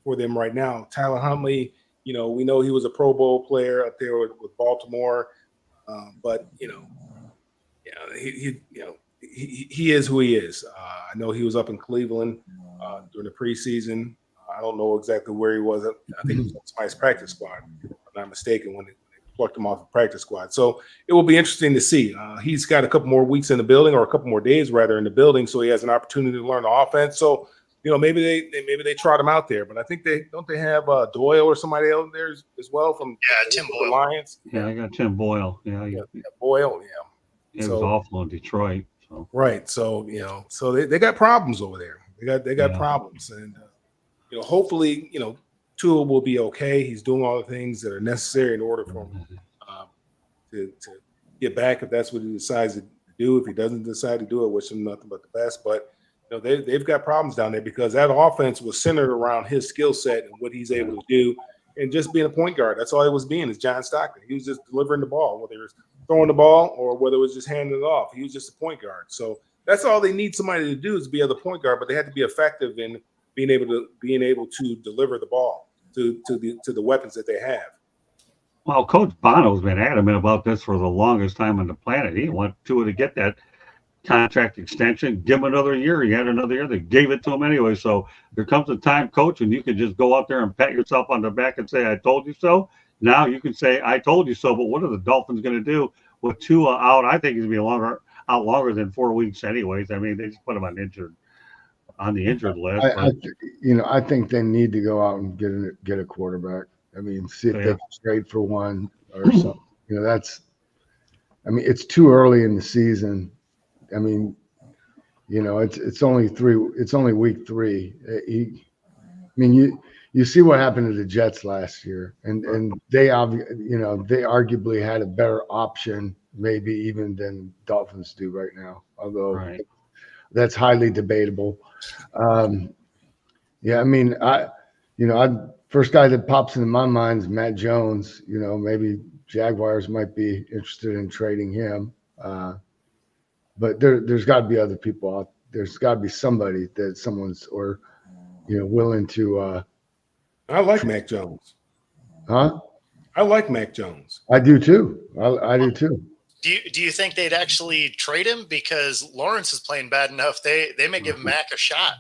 for them right now. Tyler Huntley, we know he was a Pro Bowl player up there with Baltimore, but he is who he is. I know he was up in Cleveland during the preseason. I don't know exactly where he was. I think he was on somebody's practice squad, if I'm not mistaken, when they plucked him off the practice squad. So it will be interesting to see. He's got a couple more weeks in the building, or a couple more days rather in the building, so he has an opportunity to learn the offense. So maybe they trot him out there. But I think they have Doyle or somebody else there as well from Tim Boyle. Lions. Yeah, I got Tim Boyle. Yeah, Boyle. Yeah, he was awful in Detroit. So. Right. So so they got problems over there. They got problems, and hopefully Tua will be okay. He's doing all the things that are necessary in order for him to get back if that's what he decides to do. If he doesn't decide to do it, wish him nothing but the best. But they've got problems down there because that offense was centered around his skill set and what he's able to do, and just being a point guard. That's all he was being, is John Stockton. He was just delivering the ball, whether it was throwing the ball or whether it was just handing it off. He was just a point guard. So that's all they need somebody to do, is be able to point guard. But they have to be effective in being able to deliver the ball to the weapons that they have. Well, Coach Bono's been adamant about this for the longest time on the planet. He wanted Tua to get that contract extension, give him another year. He had another year. They gave it to him anyway. So there comes a time, Coach, and you can just go out there and pat yourself on the back and say, I told you so. Now you can say, I told you so. But what are the Dolphins going to do with Tua out? I think he's going to be out longer than 4 weeks anyways. I mean, they just put him on the injured list. I think they need to go out and get a quarterback. I mean, see if they can trade for one or something. It's too early in the season. I mean, it's only week 3. You see what happened to the Jets last year, and they arguably had a better option maybe even than Dolphins do right now, although that's highly debatable. First guy that pops into my mind is Matt Jones. Maybe Jaguars might be interested in trading him. But there's got to be other people out. There's got to be somebody that willing to. I like Mac Jones. Huh? I like Mac Jones. I do too. I do too. Do you think they'd actually trade him because Lawrence is playing bad enough? They may give Mac a shot.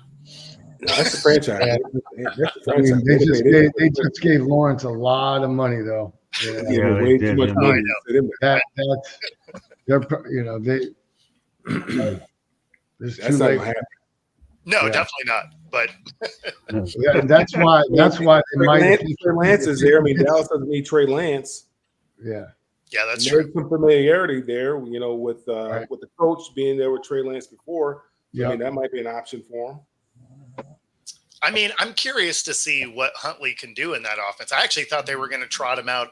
No, that's the franchise. That's the I mean, franchise. they just gave Lawrence a lot of money though. Yeah, They gave they way did, too much yeah. money. that's they're they. It's That's too not late. gonna happen. No, Yeah. definitely not. But Yeah, and that's why they might. Trey Lance is there. I mean, Dallas doesn't need Trey Lance. Yeah. yeah, that's There's true. some familiarity there, with Right. with the coach being there with Trey Lance before. Yeah. I mean, that might be an option for him. I mean, I'm curious to see what Huntley can do in that offense. I actually thought they were going to trot him out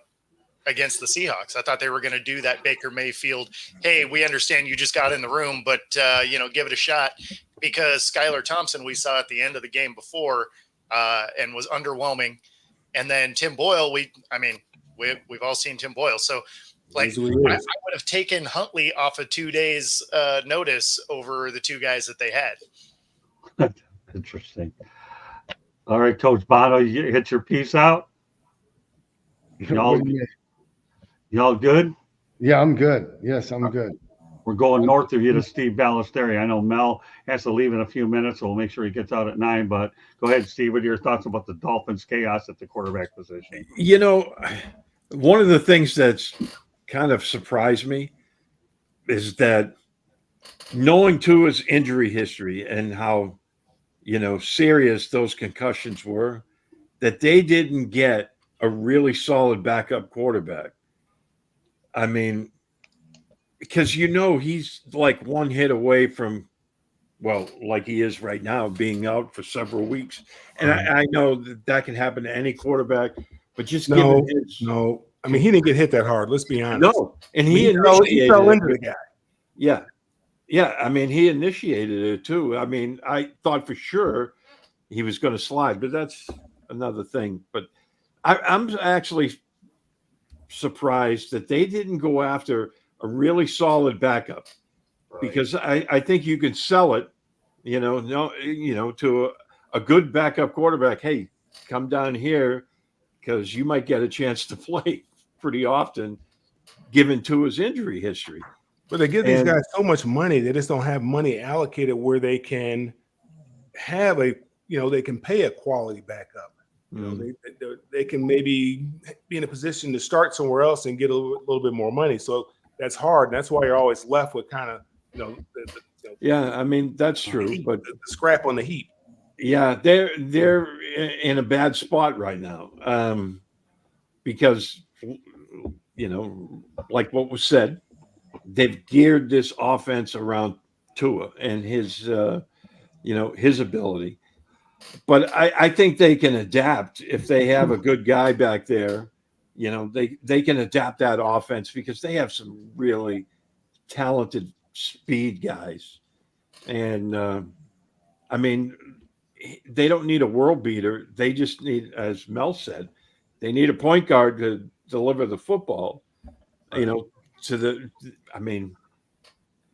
against the Seahawks. I thought they were going to do that Baker Mayfield. Hey, we understand you just got in the room, but give it a shot, because Skylar Thompson we saw at the end of the game before and was underwhelming. And then Tim Boyle, we've all seen Tim Boyle. So like That's who he I is. would have taken Huntley off of 2 days notice over the two guys that they had. Interesting. All right, Coach Bono, you hit your piece out. Y'all, What do you mean? y'all good? Yeah, I'm good. Yes, I'm good. We're going north of you to Steve Ballesteri. I know Mel has to leave in a few minutes, so we'll make sure he gets out at 9. But go ahead, Steve. What are your thoughts about the Dolphins' chaos at the quarterback position? One of the things that's kind of surprised me is that knowing Tua's injury history and how, serious those concussions were, that they didn't get a really solid backup quarterback. I mean, because he's like one hit away from, like he is right now, being out for several weeks. And I know that can happen to any quarterback, but just given his No. I mean, he didn't get hit that hard. Let's be honest. no, and he he fell initiated into the it. guy. Yeah. Yeah. I mean, he initiated it too. I mean, I thought for sure he was going to slide, but that's another thing. But I'm actually surprised that they didn't go after a really solid backup, because I think you can sell it, to a good backup quarterback. Hey, come down here because you might get a chance to play pretty often, given to his injury history. But they give these guys so much money, they just don't have money allocated where they can have they can pay a quality backup. They can maybe be in a position to start somewhere else and get a little bit more money. So that's hard. And that's why you're always left with kind of, Yeah, I mean, that's true, but the scrap on the heap. yeah, they're in a bad spot right now, because like what was said, they've geared this offense around Tua and his ability. But I think they can adapt if they have a good guy back there. They can adapt that offense because they have some really talented speed guys. And I mean, they don't need a world beater. They just need, as Mel said, they need a point guard to deliver the football,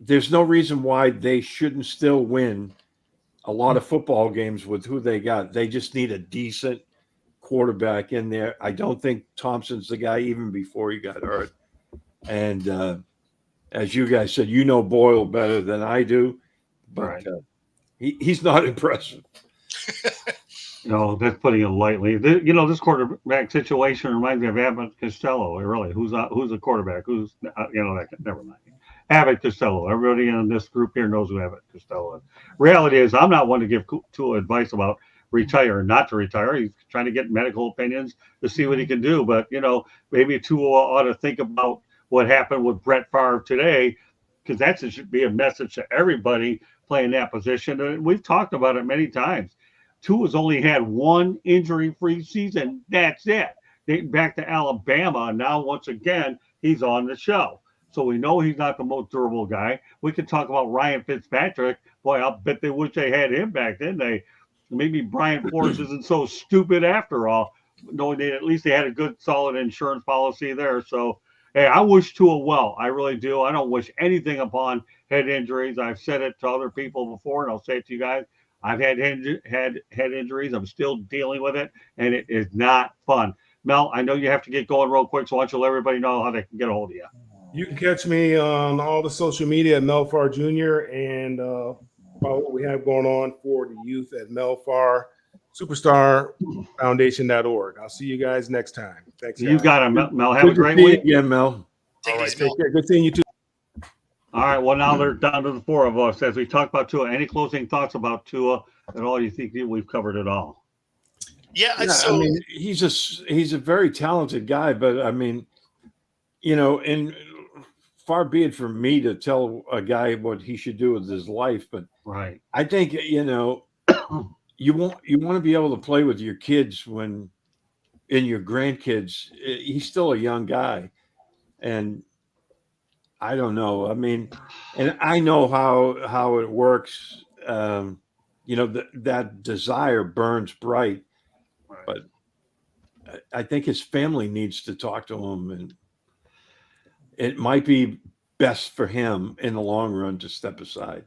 there's no reason why they shouldn't still win a lot of football games with who they got. They just need a decent quarterback in there. I don't think Thompson's the guy even before he got hurt. And as you guys said, Boyle better than I do, but he's not impressive. No, that's putting it lightly. This quarterback situation reminds me of Abbott Costello. Really, who's a quarterback? Who's never mind. Abbott Costello. Everybody in this group here knows who Abbott Costello is. Reality is, I'm not one to give Tua advice about retire or not to retire. He's trying to get medical opinions to see what he can do. But maybe Tua ought to think about what happened with Brett Favre today, because that should be a message to everybody playing that position. And we've talked about it many times. Tua's only had one injury-free season. That's it. Dating back to Alabama, and now once again he's on the show. So we know he's not the most durable guy. We could talk about Ryan Fitzpatrick. Boy, I'll bet they wish they had him back then. Maybe Brian Flores isn't so stupid after all, knowing that at least they had a good, solid insurance policy there. So, hey, I wish Tua well. I really do. I don't wish anything upon head injuries. I've said it to other people before, and I'll say it to you guys. I've had head injuries. I'm still dealing with it, and it is not fun. Mel, I know you have to get going real quick, so why don't you let everybody know how they can get a hold of you? You can catch me on all the social media at Melfar Jr. and follow what we have going on for the youth at Melfar Superstarfoundation.org. I'll see you guys next time. Thanks, guys. You got it, Mel. Have Good a to great see you week. again, Mel. Take All it right, easy, take Mel. care. Good seeing you too. All right. Well, now they're down to the four of us. As we talk about Tua, any closing thoughts about Tua at all? You think we've covered it all? Yeah, Yeah, so I mean, he's a very talented guy, but I mean, and far be it from me to tell a guy what he should do with his life, but Right. I think you want to be able to play with your kids and your grandkids. He's still a young guy, and I don't know. I mean, and I know how it works. That desire burns bright, Right. but I think his family needs to talk to him, and it might be best for him in the long run to step aside.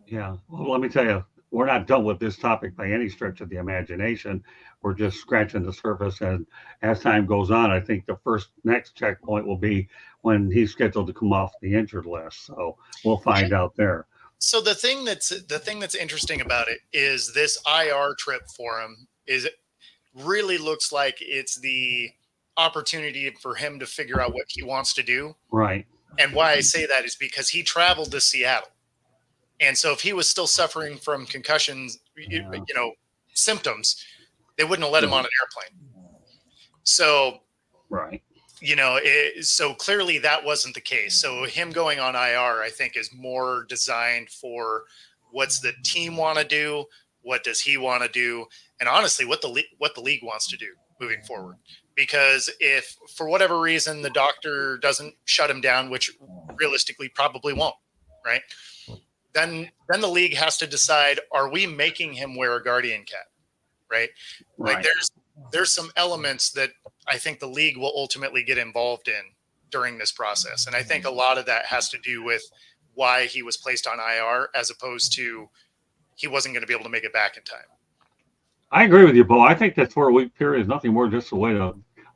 Yeah. Well, let me tell you, we're not done with this topic by any stretch of the imagination. We're just scratching the surface. And as time goes on, I think the next checkpoint will be when he's scheduled to come off the injured list. So we'll find out there. so the thing that's interesting about it is this IR trip for him is it really looks like it's the opportunity for him to figure out what he wants to do. Right. And why I say that is because he traveled to Seattle. And so if he was still suffering from concussions, symptoms, they wouldn't have let him on an airplane. So, Right. so clearly that wasn't the case. So him going on IR, I think, is more designed for what's the team want to do, what does he want to do, and honestly, what the league wants to do moving forward. Because if for whatever reason the doctor doesn't shut him down, which realistically probably won't, right? Then the league has to decide: are we making him wear a guardian cap, right? Right. Like there's some elements that I think the league will ultimately get involved in during this process, and I think a lot of that has to do with why he was placed on IR as opposed to he wasn't going to be able to make it back in time. I agree with you, Bo. I think that 4-week period is nothing more just a way to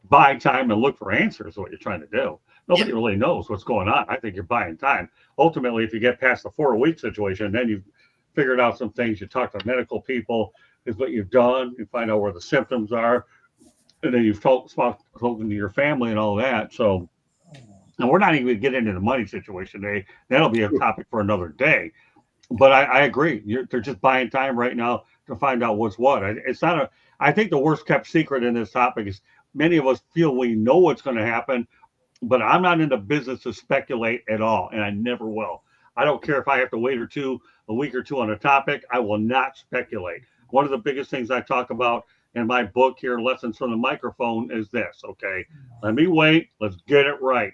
buy time and look for answers. What you're trying to do. Nobody really knows what's going on. I think you're buying time. Ultimately, if you get past the 4-week situation, then you've figured out some things. You talk to medical people, is what you've done. You find out where the symptoms are, and then you've spoken to your family and all that. So, and we're not even going to get into the money situation today. That'll be a topic for another day. But I agree. They're just buying time right now to find out what's what. It's not I think the worst kept secret in this topic is many of us feel we know what's going to happen, but I'm not in the business to speculate at all, and I never will. I don't care if I have to wait a week or two on a topic. I will not speculate. One of the biggest things I talk about in my book here, Lessons from the Microphone, is this, okay? Let me wait. Let's get it right.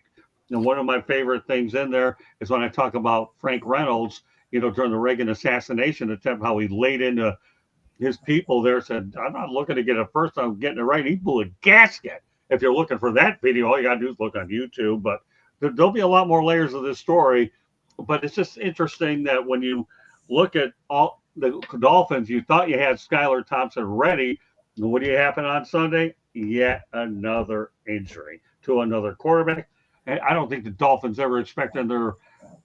And one of my favorite things in there is when I talk about Frank Reynolds, during the Reagan assassination attempt, how he laid into his people there, said, I'm not looking to get it first, I'm getting it right. He blew a gasket. If you're looking for that video, all you got to do is look on YouTube. But there'll be a lot more layers of this story. But it's just interesting that when you look at all the Dolphins, you thought you had Skylar Thompson ready. And what do you happen on Sunday? Yet another injury to another quarterback. And I don't think the Dolphins ever expected in their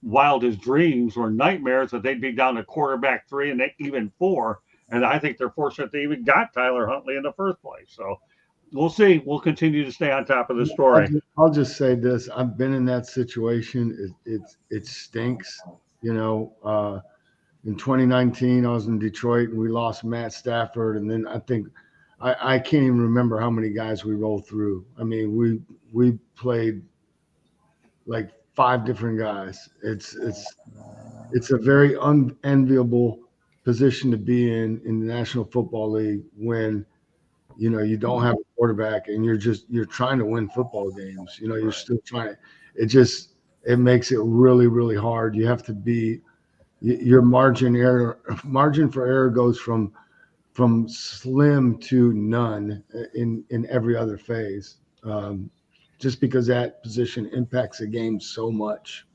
wildest dreams or nightmares that they'd be down to quarterback 3 and even 4. And I think they're fortunate they even got Tyler Huntley in the first place. So we'll see. We'll continue to stay on top of the story. I'll just say this. I've been in that situation. It stinks. In 2019, I was in Detroit and we lost Matt Stafford. And then I think I can't even remember how many guys we rolled through. I mean, we played like 5 different guys. It's a very unenviable position to be in the National Football League when you don't have a quarterback and you're trying to win football games. You're still trying. It makes it really, really hard. You have to be your margin for error goes from slim to none in every other phase. Just because that position impacts the game so much.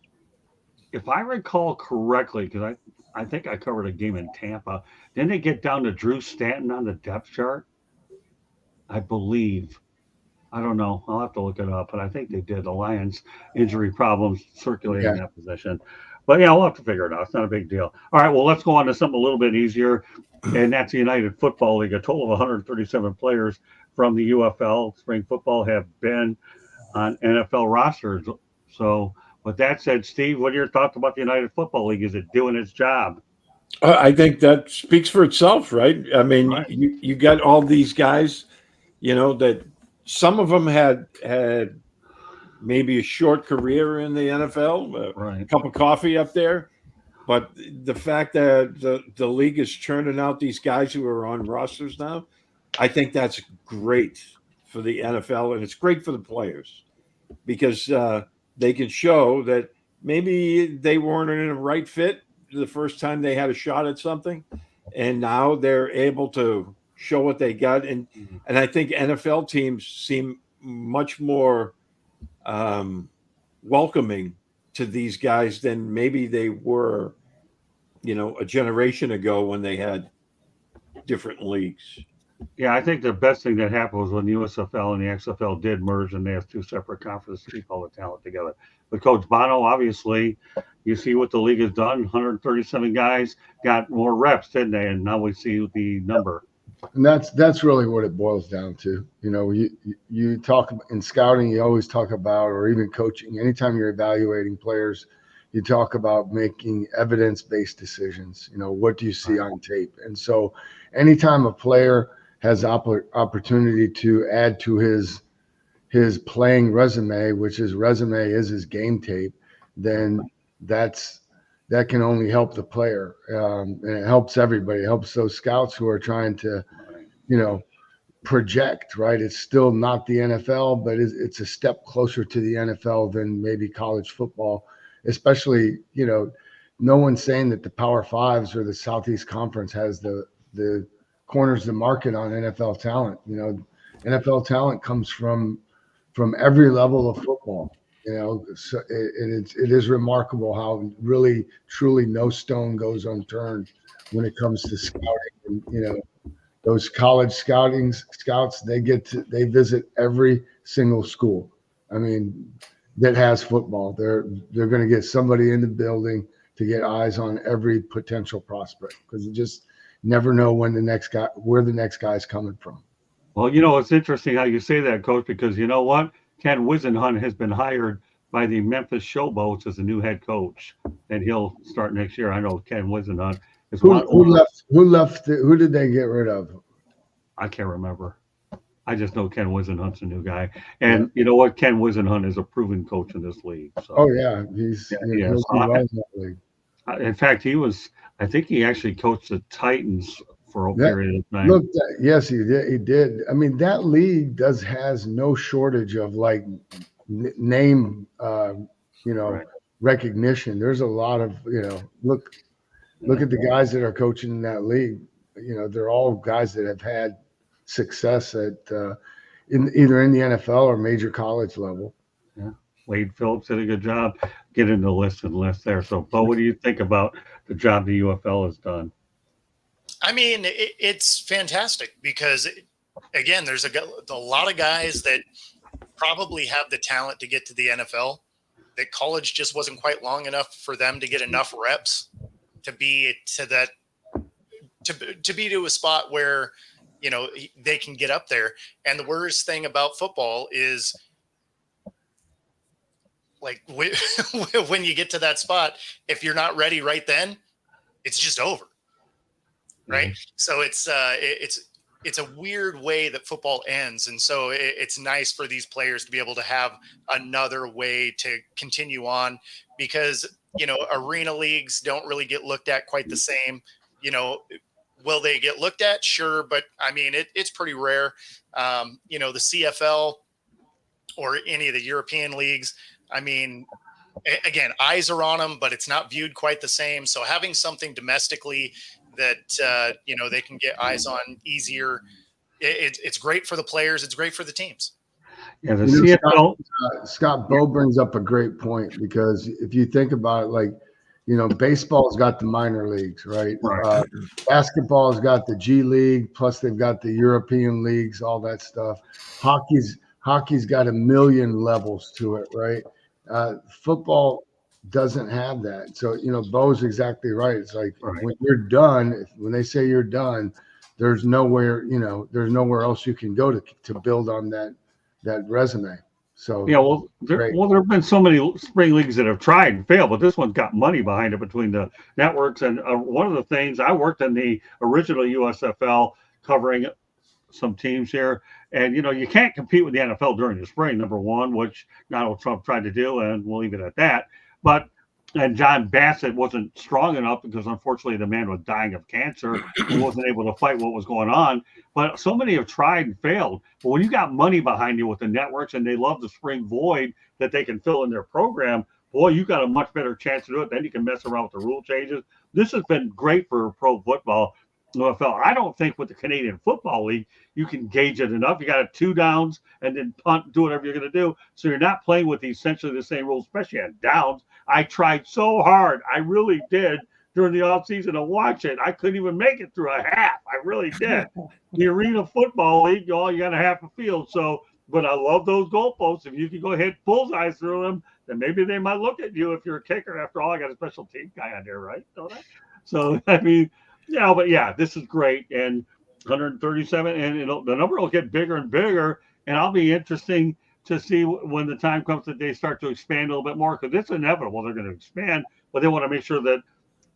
If I recall correctly, because I think I covered a game in Tampa, didn't it get down to Drew Stanton on the depth chart? I believe. I don't know. I'll have to look it up, but I think they did. The Lions injury problems circulating Yeah. that position. But yeah, we'll have to figure it out. It's not a big deal. All right, well, let's go on to something a little bit easier, and that's the United Football League. A total of 137 players from the UFL spring football have been on NFL rosters. So, with that said, Steve, what are your thoughts about the United Football League? Is it doing its job? I think that speaks for itself, right? I mean, Right. you got all these guys, that some of them had maybe a short career in the NFL, a Right. cup of coffee up there. But the fact that the league is churning out these guys who are on rosters now, I think that's great for the NFL, and it's great for the players because they can show that maybe they weren't in a right fit the first time they had a shot at something, and now they're able to show what they got. And I think NFL teams seem much more welcoming to these guys than maybe they were, a generation ago when they had different leagues. Yeah, I think the best thing that happened was when the USFL and the XFL did merge and they have two separate conferences to keep all the talent together. But Coach Bono, obviously, you see what the league has done. 137 guys got more reps, didn't they? And now we see the number. And that's really what it boils down to. You talk in scouting, you always talk about, or even coaching, anytime you're evaluating players, you talk about making evidence-based decisions. What do you see on tape? And so anytime a player has opportunity to add to his playing resume, which his resume is his game tape, then that can only help the player, and it helps everybody. It helps those scouts who are trying to, project. Right? It's still not the NFL, but it's a step closer to the NFL than maybe college football. Especially, no one's saying that the Power Fives or the Southeast Conference has the corners the market on NFL talent. NFL talent comes from every level of football. So it is remarkable how really truly no stone goes unturned when it comes to scouting. And, those college scouts, they visit every single school. I mean, that has football. They're going to get somebody in the building to get eyes on every potential prospect because you just never know where the next guy's coming from. Well, it's interesting how you say that, Coach, because you know what? Ken Wisenhunt has been hired by the Memphis Showboats as a new head coach, and he'll start next year. I know Ken Wisenhunt is Who left? Who did they get rid of? I can't remember. I just know Ken Wisenhunt's a new guy, and you know what? Ken Wisenhunt is a proven coach in this league. So. Oh yeah, he'll do well in that league. In fact, I think he actually coached the Titans for a period of time. Look, yes, he did. He did. I mean, that league has no shortage of name, Right. recognition. There's a lot of, look at the guys that are coaching in that league. They're all guys that have had success at either in the NFL or major college level. Yeah. Wade Phillips did a good job getting the list there. So, Bo, what do you think about the job the UFL has done? I mean, it's fantastic because, again, there's a lot of guys that probably have the talent to get to the NFL. That college just wasn't quite long enough for them to get enough reps to be to a spot where they can get up there. And the worst thing about football is, when you get to that spot, if you're not ready right then, it's just over. Right. Mm-hmm. So it's a weird way that football ends. And so it's nice for these players to be able to have another way to continue on because, arena leagues don't really get looked at quite the same. Will they get looked at? Sure. But I mean, it's pretty rare. The CFL or any of the European leagues, I mean, again, eyes are on them, but it's not viewed quite the same. So having something domestically that, they can get eyes on easier, it's great for the players. It's great for the teams. Yeah, the CFL. Scott Bo brings up a great point because if you think about it, baseball's got the minor leagues, right? Basketball's got the G League, plus they've got the European leagues, all that stuff. Hockey's Hockey's got a million levels to it, right? Football doesn't have that. So, Bo's exactly right. It's like Right. when you're done, when they say you're done, there's nowhere else you can go to build on that resume. So Yeah, well, there have been so many spring leagues that have tried and failed, but this one's got money behind it between the networks. And one of the things, I worked in the original USFL covering some teams here, and you can't compete with the NFL during the spring, number one, which Donald Trump tried to do, and we'll leave it at that. And John Bassett wasn't strong enough because unfortunately the man was dying of cancer and wasn't able to fight what was going on. But so many have tried and failed. But when you got money behind you with the networks and they love the spring void that they can fill in their program, boy, you got a much better chance to do it. Then you can mess around with the rule changes. This has been great for pro football. NFL. I don't think with the Canadian Football League you can gauge it enough. You got 2 downs and then punt, do whatever you're going to do. So you're not playing with essentially the same rules, especially on downs. I tried so hard. I really did during the offseason to watch it. I couldn't even make it through a half. I really did. The Arena Football League, you got a half a field. So, but I love those goalposts. If you can go hit bullseyes through them, then maybe they might look at you if you're a kicker. After all, I got a special team guy on there, right? Don't I? So, I mean, but this is great. And 137, and the number will get bigger and bigger. And I'll be interesting to see when the time comes that they start to expand a little bit more, because it's inevitable they're going to expand, but they want to make sure that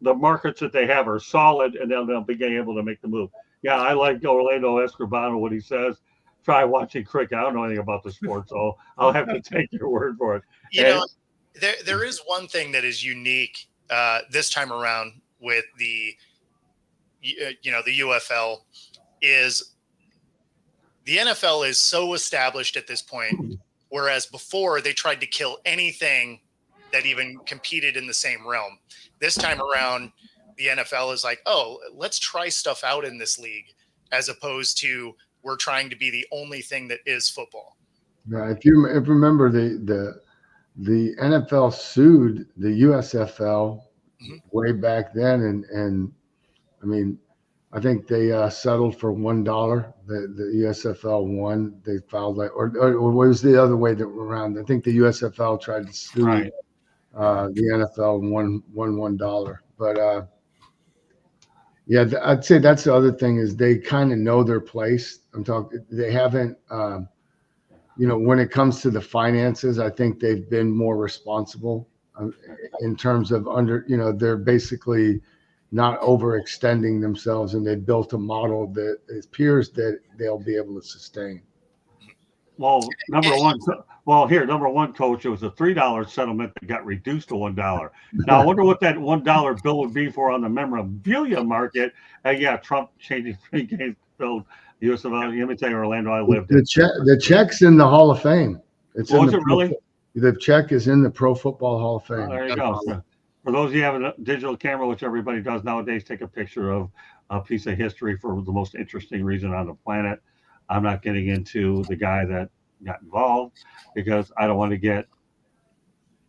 the markets that they have are solid, and they'll be able to make the move. Yeah, I like Orlando Escobar, what he says. Try watching cricket. I don't know anything about the sport, so I'll have to take your word for it. There is one thing that is unique this time around with the UFL is the NFL is so established at this point, whereas before they tried to kill anything that even competed in the same realm. This time around, the NFL is like, oh, let's try stuff out in this league, as opposed to we're trying to be the only thing that is football. Yeah, if you remember, the NFL sued the USFL way back then, and I mean, I think they settled for $1. The USFL won. They filed or was the other way around? I think the USFL tried to sue the NFL and won $1. But I'd say that's the other thing is they kind of know their place. They haven't, when it comes to the finances, I think they've been more responsible in terms of they're basically not overextending themselves, and they built a model that it appears that they'll be able to sustain. Well, number one, coach, it was a $3 settlement that got reduced to $1. Now I wonder what that $1 bill would be for on the memorabilia market. Trump changing 3 games build USFL. Let me tell you, Orlando, I lived it. The check's in the Hall of Fame. Is it really? The check is in the Pro Football Hall of Fame. Oh, there you go. So, for those of you who have a digital camera, which everybody does nowadays, take a picture of a piece of history for the most interesting reason on the planet. I'm not getting into the guy that got involved because I don't want to get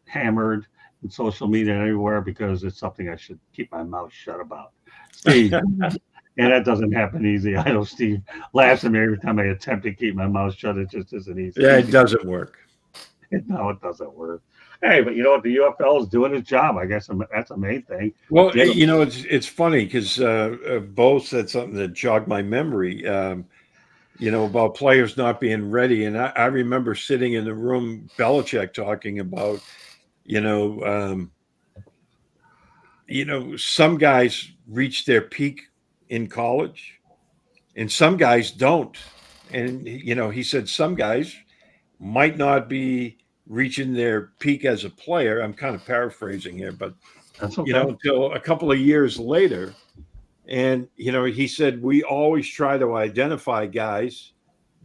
hammered in social media and everywhere because it's something I should keep my mouth shut about. Steve, and that doesn't happen easy. I know Steve laughs at me every time I attempt to keep my mouth shut. It just isn't easy. Yeah, it doesn't work. No, it doesn't work. Hey, but you know what? The UFL is doing its job. I guess that's the main thing. Well, it's funny because Bo said something that jogged my memory, about players not being ready. And I remember sitting in the room, Belichick talking about, some guys reach their peak in college and some guys don't. And, he said some guys might not be reaching their peak as a player. I'm kind of paraphrasing here, but that's okay. Until a couple of years later. And, he said, we always try to identify guys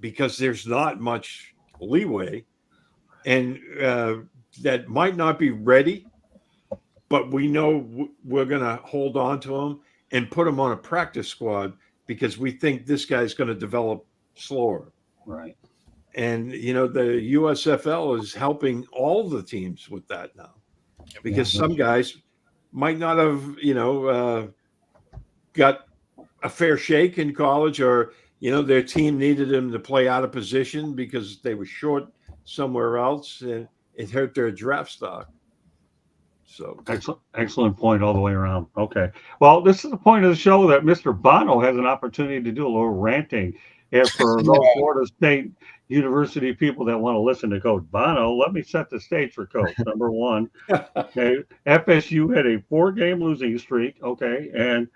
because there's not much leeway and that might not be ready, but we know we're going to hold on to them and put them on a practice squad because we think this guy's going to develop slower. Right. And, the USFL is helping all the teams with that now because some guys might not have, got a fair shake in college or, their team needed him to play out of position because they were short somewhere else, and it hurt their draft stock. So Excellent point all the way around. Okay. Well, this is the point of the show that Mr. Bono has an opportunity to do a little ranting. And for those Florida State University people that want to listen to Coach Bono, let me set the stage for Coach. Number one, okay, FSU had a 4-game losing streak, okay, and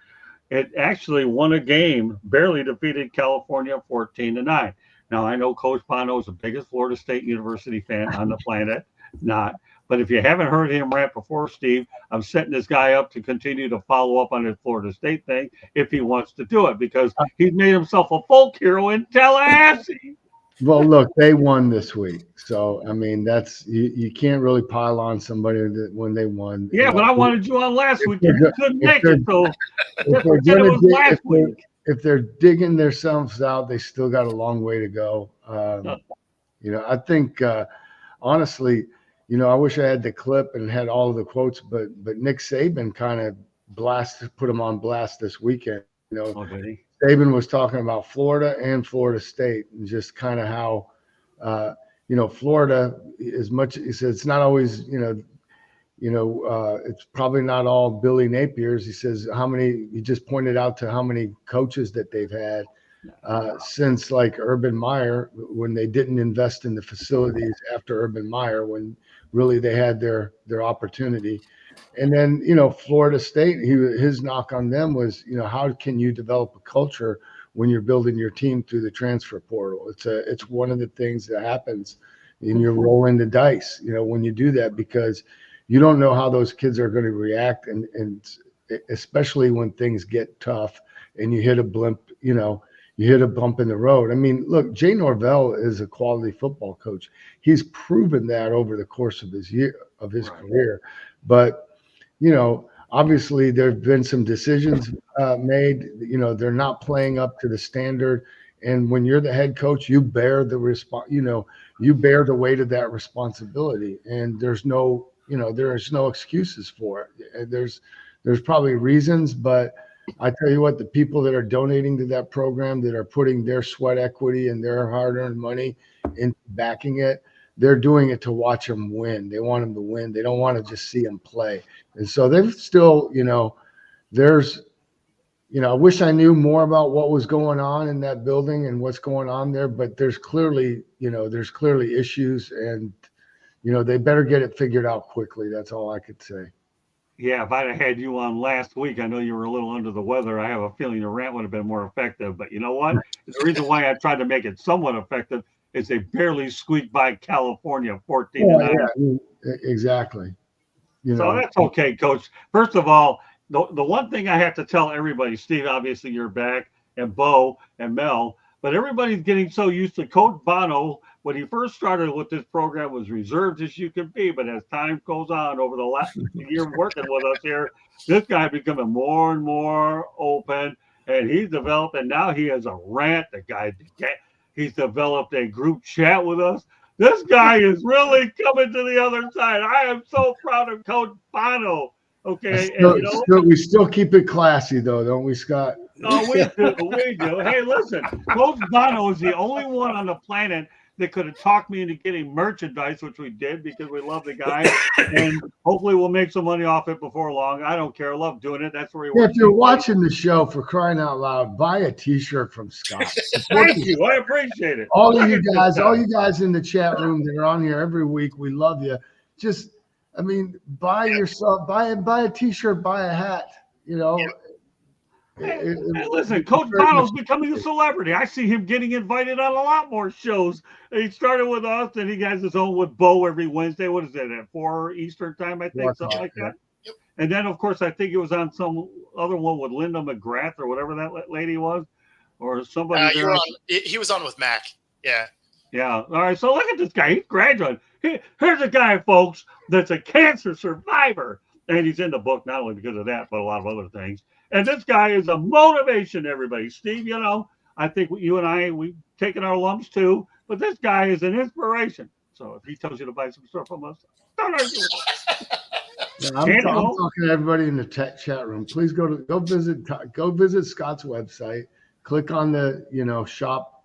it actually won a game, barely defeated California 14-9. Now, I know Coach Bono is the biggest Florida State University fan on the planet, not. But if you haven't heard him rant before, Steve, I'm setting this guy up to continue to follow up on his Florida State thing if he wants to do it, because he's made himself a folk hero in Tallahassee. Well, look, they won this week. So, I mean, that's you can't really pile on somebody when they won. Yeah, but I wanted you on last week. You couldn't make it, so if they're digging themselves out, they still got a long way to go. I think, honestly, I wish I had the clip and had all of the quotes, but Nick Saban kind of put him on blast this weekend. Saban was talking about Florida and Florida State and just kind of how, Florida, as much, he said, it's not always, it's probably not all Billy Napier's. He says he just pointed out to how many coaches that they've had since like Urban Meyer, when they didn't invest in the facilities after Urban Meyer, when really they had their opportunity. And then, Florida State, his knock on them was, how can you develop a culture when you're building your team through the transfer portal? It's one of the things that happens, and you're rolling the dice, when you do that, because you don't know how those kids are going to react. And especially when things get tough and you hit a blimp, you hit a bump in the road. I mean, look, Jay Norvell is a quality football coach. He's proven that over the course of his career. But, obviously there have been some decisions made. They're not playing up to the standard. And when you're the head coach, you bear the you bear the weight of that responsibility. And there's no excuses for it. There's probably reasons, but I tell you what, the people that are donating to that program, that are putting their sweat equity and their hard-earned money into backing it, they're doing it to watch them win. They want them to win. They don't want to just see them play. And so they've still, I wish I knew more about what was going on in that building and what's going on there, but there's clearly issues, and, they better get it figured out quickly. That's all I could say. Yeah, if I'd have had you on last week, I know you were a little under the weather. I have a feeling your rant would have been more effective. But you know what? The reason why I tried to make it somewhat effective is they barely squeaked by California 14-9. Yeah, exactly. So that's okay, Coach. First of all, the one thing I have to tell everybody, Steve, obviously you're back, and Bo and Mel, but everybody's getting so used to Coach Bono. When he first started with this program, was reserved as you can be, but as time goes on over the last year working with us here, this guy becoming more and more open, and he's developed, and now he has a rant. He's developed a group chat with us. This guy is really coming to the other side. I am so proud of Coach Bono. Okay, we still keep it classy, though, don't we, Scott? No, we do. Hey, listen, Coach Bono is the only one on the planet that could have talked me into getting merchandise, which we did because we love the guy, and hopefully we'll make some money off it before long. I don't care. I love doing it. That's where he works. If you're watching the show, for crying out loud, buy a T-shirt from Scott. Thank you. I appreciate it. All you guys in the chat room that are on here every week, we love you. Just, buy a T-shirt, buy a hat, Yeah. Hey, listen, Coach Bono's becoming a celebrity. I see him getting invited on a lot more shows. He started with us, and he has his own with Bo every Wednesday. What is it, at 4 Eastern time, I think, something like that? Yep. And then, of course, I think it was on some other one with Linda McGrath or whatever that lady was, or somebody. He was on with Mac. Yeah. Yeah. All right, so look at this guy. He's graduated. Here's a guy, folks, that's a cancer survivor. And he's in the book not only because of that, but a lot of other things. And this guy is a motivation to everybody. Steve, I think you and I, we've taken our lumps too, but this guy is an inspiration. So if he tells you to buy some stuff from us, don't argue with us. Yeah, I'm talking to everybody in the chat room. Please go visit Scott's website, click on the, shop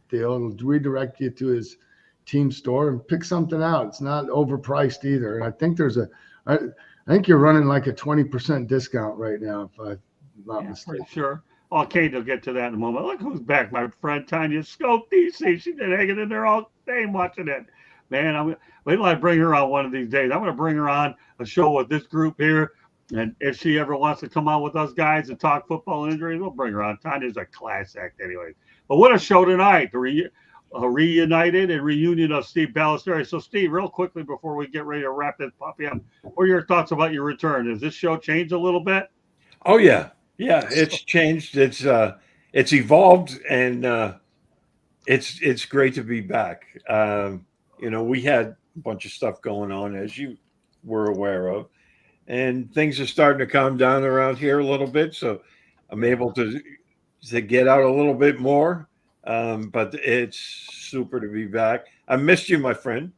deal. It'll redirect you to his team store and pick something out. It's not overpriced either. And I think I think you're running like a 20% discount right now, if I'm not mistaken. Sure. Oh, Kate will get to that in a moment. Look who's back, my friend Tanya Scope DC. She's been hanging in there all day watching it. Man, wait till I bring her on one of these days. I'm going to bring her on a show with this group here. And if she ever wants to come on with us guys and talk football injuries, we'll bring her on. Tanya's a class act anyway. But what a show tonight. A reunited and reunion of Steve Ballesteri. So, Steve, real quickly before we get ready to wrap this puppy up, what are your thoughts about your return? Has this show changed a little bit? Oh, yeah. Yeah, it's changed. It's evolved, and it's great to be back. We had a bunch of stuff going on, as you were aware of, and things are starting to calm down around here a little bit. So I'm able to get out a little bit more. But it's super to be back. I missed you, my friend.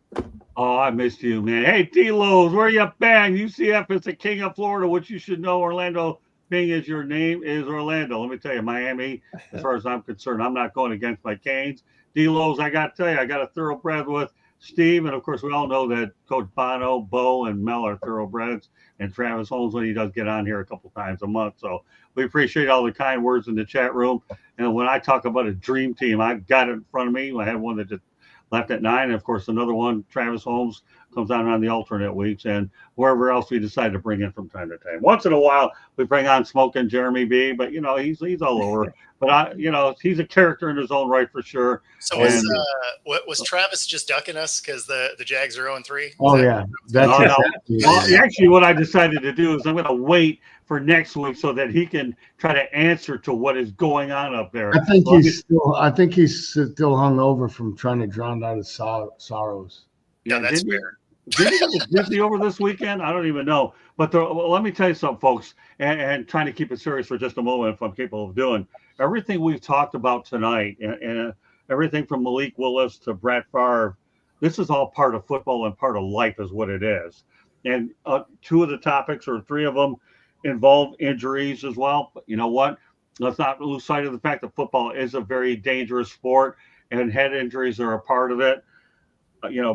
Oh, I missed you, man. Hey, D-Lows, where you bang? UCF is the king of Florida, which you should know. Orlando being as your name is Orlando. Let me tell you, Miami, as far as I'm concerned, I'm not going against my Canes. D-Lows, I got to tell you, I got a thoroughbred with Steve. And, of course, we all know that Coach Bono, Bo, and Mel are thoroughbreds. And Travis Holmes when he does get on here a couple times a month. So we appreciate all the kind words in the chat room. And when I talk about a dream team, I've got it in front of me. I had one that just left at 9. And, of course, another one, Travis Holmes, comes on the alternate weeks, and wherever else we decide to bring in from time to time. Once in a while, we bring on Smoking Jeremy B, but, he's all over. But, he's a character in his own right for sure. So was Travis just ducking us because the Jags are 0-3? Oh, yeah. That's exactly. Well, actually, what I decided to do is I'm going to wait for next week so that he can try to answer to what is going on up there. I think he's still hung over from trying to drown out his sorrows. Yeah, that's fair. Did he get Disney over this weekend? I don't even know. But let me tell you something, folks, and trying to keep it serious for just a moment if I'm capable of doing. Everything we've talked about tonight and everything from Malik Willis to Brett Favre, this is all part of football and part of life is what it is. And 2 of the topics or 3 of them involve injuries as well. But you know what? Let's not lose sight of the fact that football is a very dangerous sport and head injuries are a part of it.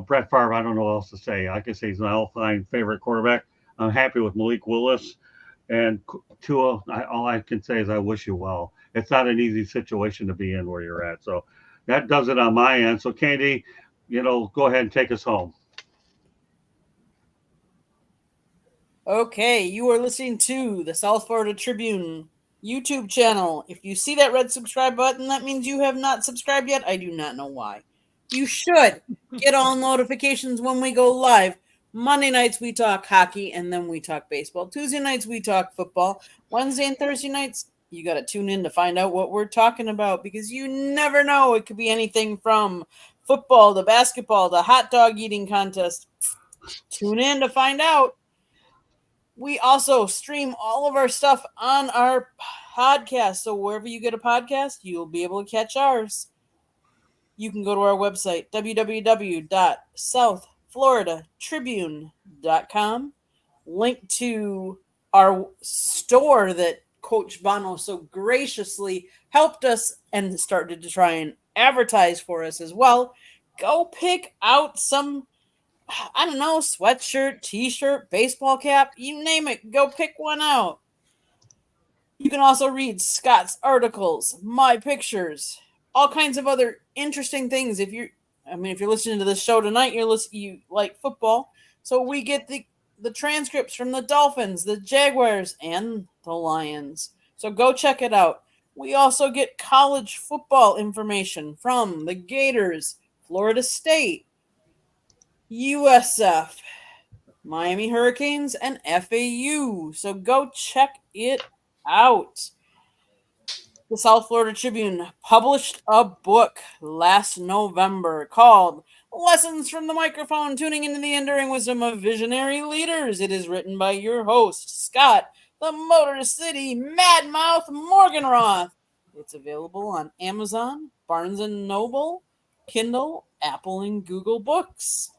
Brett Favre, I don't know what else to say. I can say he's my all-time favorite quarterback. I'm happy with Malik Willis. And Tua, all I can say is I wish you well. It's not an easy situation to be in where you're at. So that does it on my end. So, Candy, go ahead and take us home. Okay, you are listening to the South Florida Tribune YouTube channel. If you see that red subscribe button, that means you have not subscribed yet. I do not know why. You should get all notifications when we go live. Monday nights we talk hockey and then we talk baseball. Tuesday nights we talk football. Wednesday and Thursday nights, you got to tune in to find out what we're talking about because you never know. It could be anything from football to basketball to hot dog eating contest. Tune in to find out. We also stream all of our stuff on our podcast. So wherever you get a podcast, you'll be able to catch ours. You can go to our website, www.southfloridatribune.com. Link to our store that Coach Bono so graciously helped us and started to try and advertise for us as well. Go pick out some, sweatshirt, t-shirt, baseball cap, you name it. Go pick one out. You can also read Scott's articles, my pictures, all kinds of other interesting things. If you're listening to this show tonight, you like football. So we get the transcripts from the Dolphins, the Jaguars, and the Lions. So go check it out. We also get college football information from the Gators, Florida State, USF, Miami Hurricanes, and FAU. So go check it out. The South Florida Tribune published a book last November called Lessons from the Microphone, Tuning into the Enduring Wisdom of Visionary Leaders. It is written by your host, Scott, the Motor City Madmouth Morganroth. It's available on Amazon, Barnes & Noble, Kindle, Apple, and Google Books.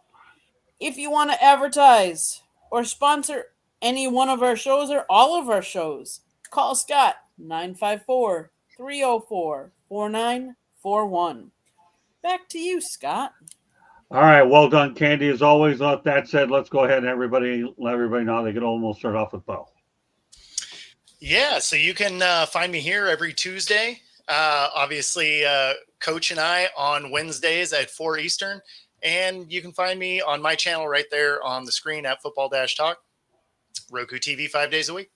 If you want to advertise or sponsor any one of our shows or all of our shows, call Scott 954 304-4941. Back to you, Scott. All right, well done, Candy. As always, with that said, let's go ahead and let everybody know they can almost start off with Bo. Yeah, so you can find me here every Tuesday. Obviously, Coach and I on Wednesdays at 4 Eastern. And you can find me on my channel right there on the screen at Football-Talk. Roku TV 5 days a week.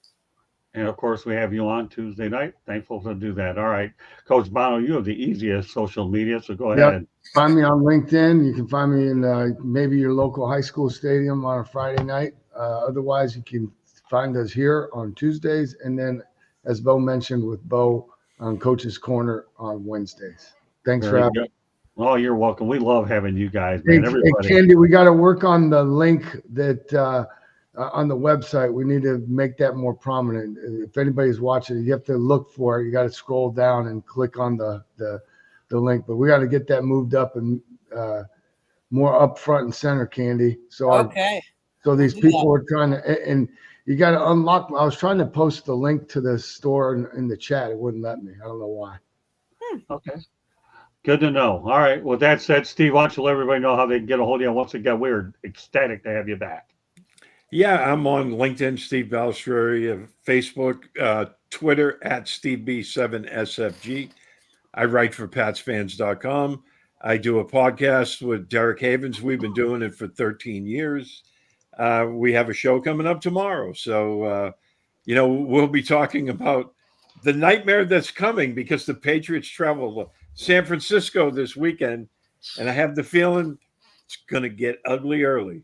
And of course, we have you on Tuesday night. Thankful to do that. All right, Coach Bono, you have the easiest social media, so go ahead. Yep. Find me on LinkedIn. You can find me in maybe your local high school stadium on a Friday night. Otherwise, you can find us here on Tuesdays. And then, as Bo mentioned, with Bo on Coach's Corner on Wednesdays. Thanks for having me. Oh, you're welcome. We love having you guys, Hey, man. Everybody. Candy, we got to work on the link that on the website. We need to make that more prominent. If anybody's watching, you have to look for it. You got to scroll down and click on the link. But we got to get that moved up and more up front and center, Candy. So Okay. so these people are trying to, and you got to unlock. I was trying to post the link to the store in the chat. It wouldn't let me. I don't know why. Okay. Good to know. All right. With that said, Steve, why don't you let everybody know how they can get a hold of you once it got weird? Ecstatic to have you back. Yeah, I'm on LinkedIn, Steve Balestrieri, Facebook, Twitter at SteveB7SFG. I write for PatsFans.com. I do a podcast with Derek Havens. We've been doing it for 13 years. We have a show coming up tomorrow. So, we'll be talking about the nightmare that's coming because the Patriots travel to San Francisco this weekend. And I have the feeling it's going to get ugly early.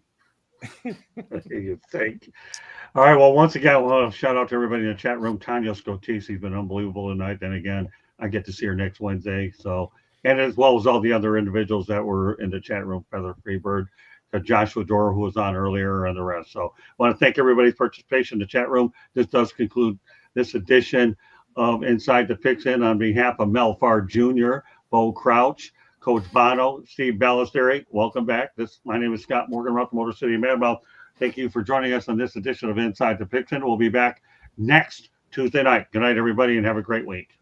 You think? All right. Well, once again, I want to shout out to everybody in the chat room. Tanya Scotese has been unbelievable tonight. Then again, I get to see her next Wednesday. So, and as well as all the other individuals that were in the chat room, Feather Freebird, Joshua Dora, who was on earlier, and the rest. So, I want to thank everybody's participation in the chat room. This does conclude this edition of Inside the Pigskin on behalf of Mel Farr Jr., Bo Crouch, Coach Bono, Steve Balestrieri. Welcome back. My name is Scott Morgan, Rock Motor City Madmouth. Thank you for joining us on this edition of Inside the Pigskin. We'll be back next Tuesday night. Good night, everybody, and have a great week.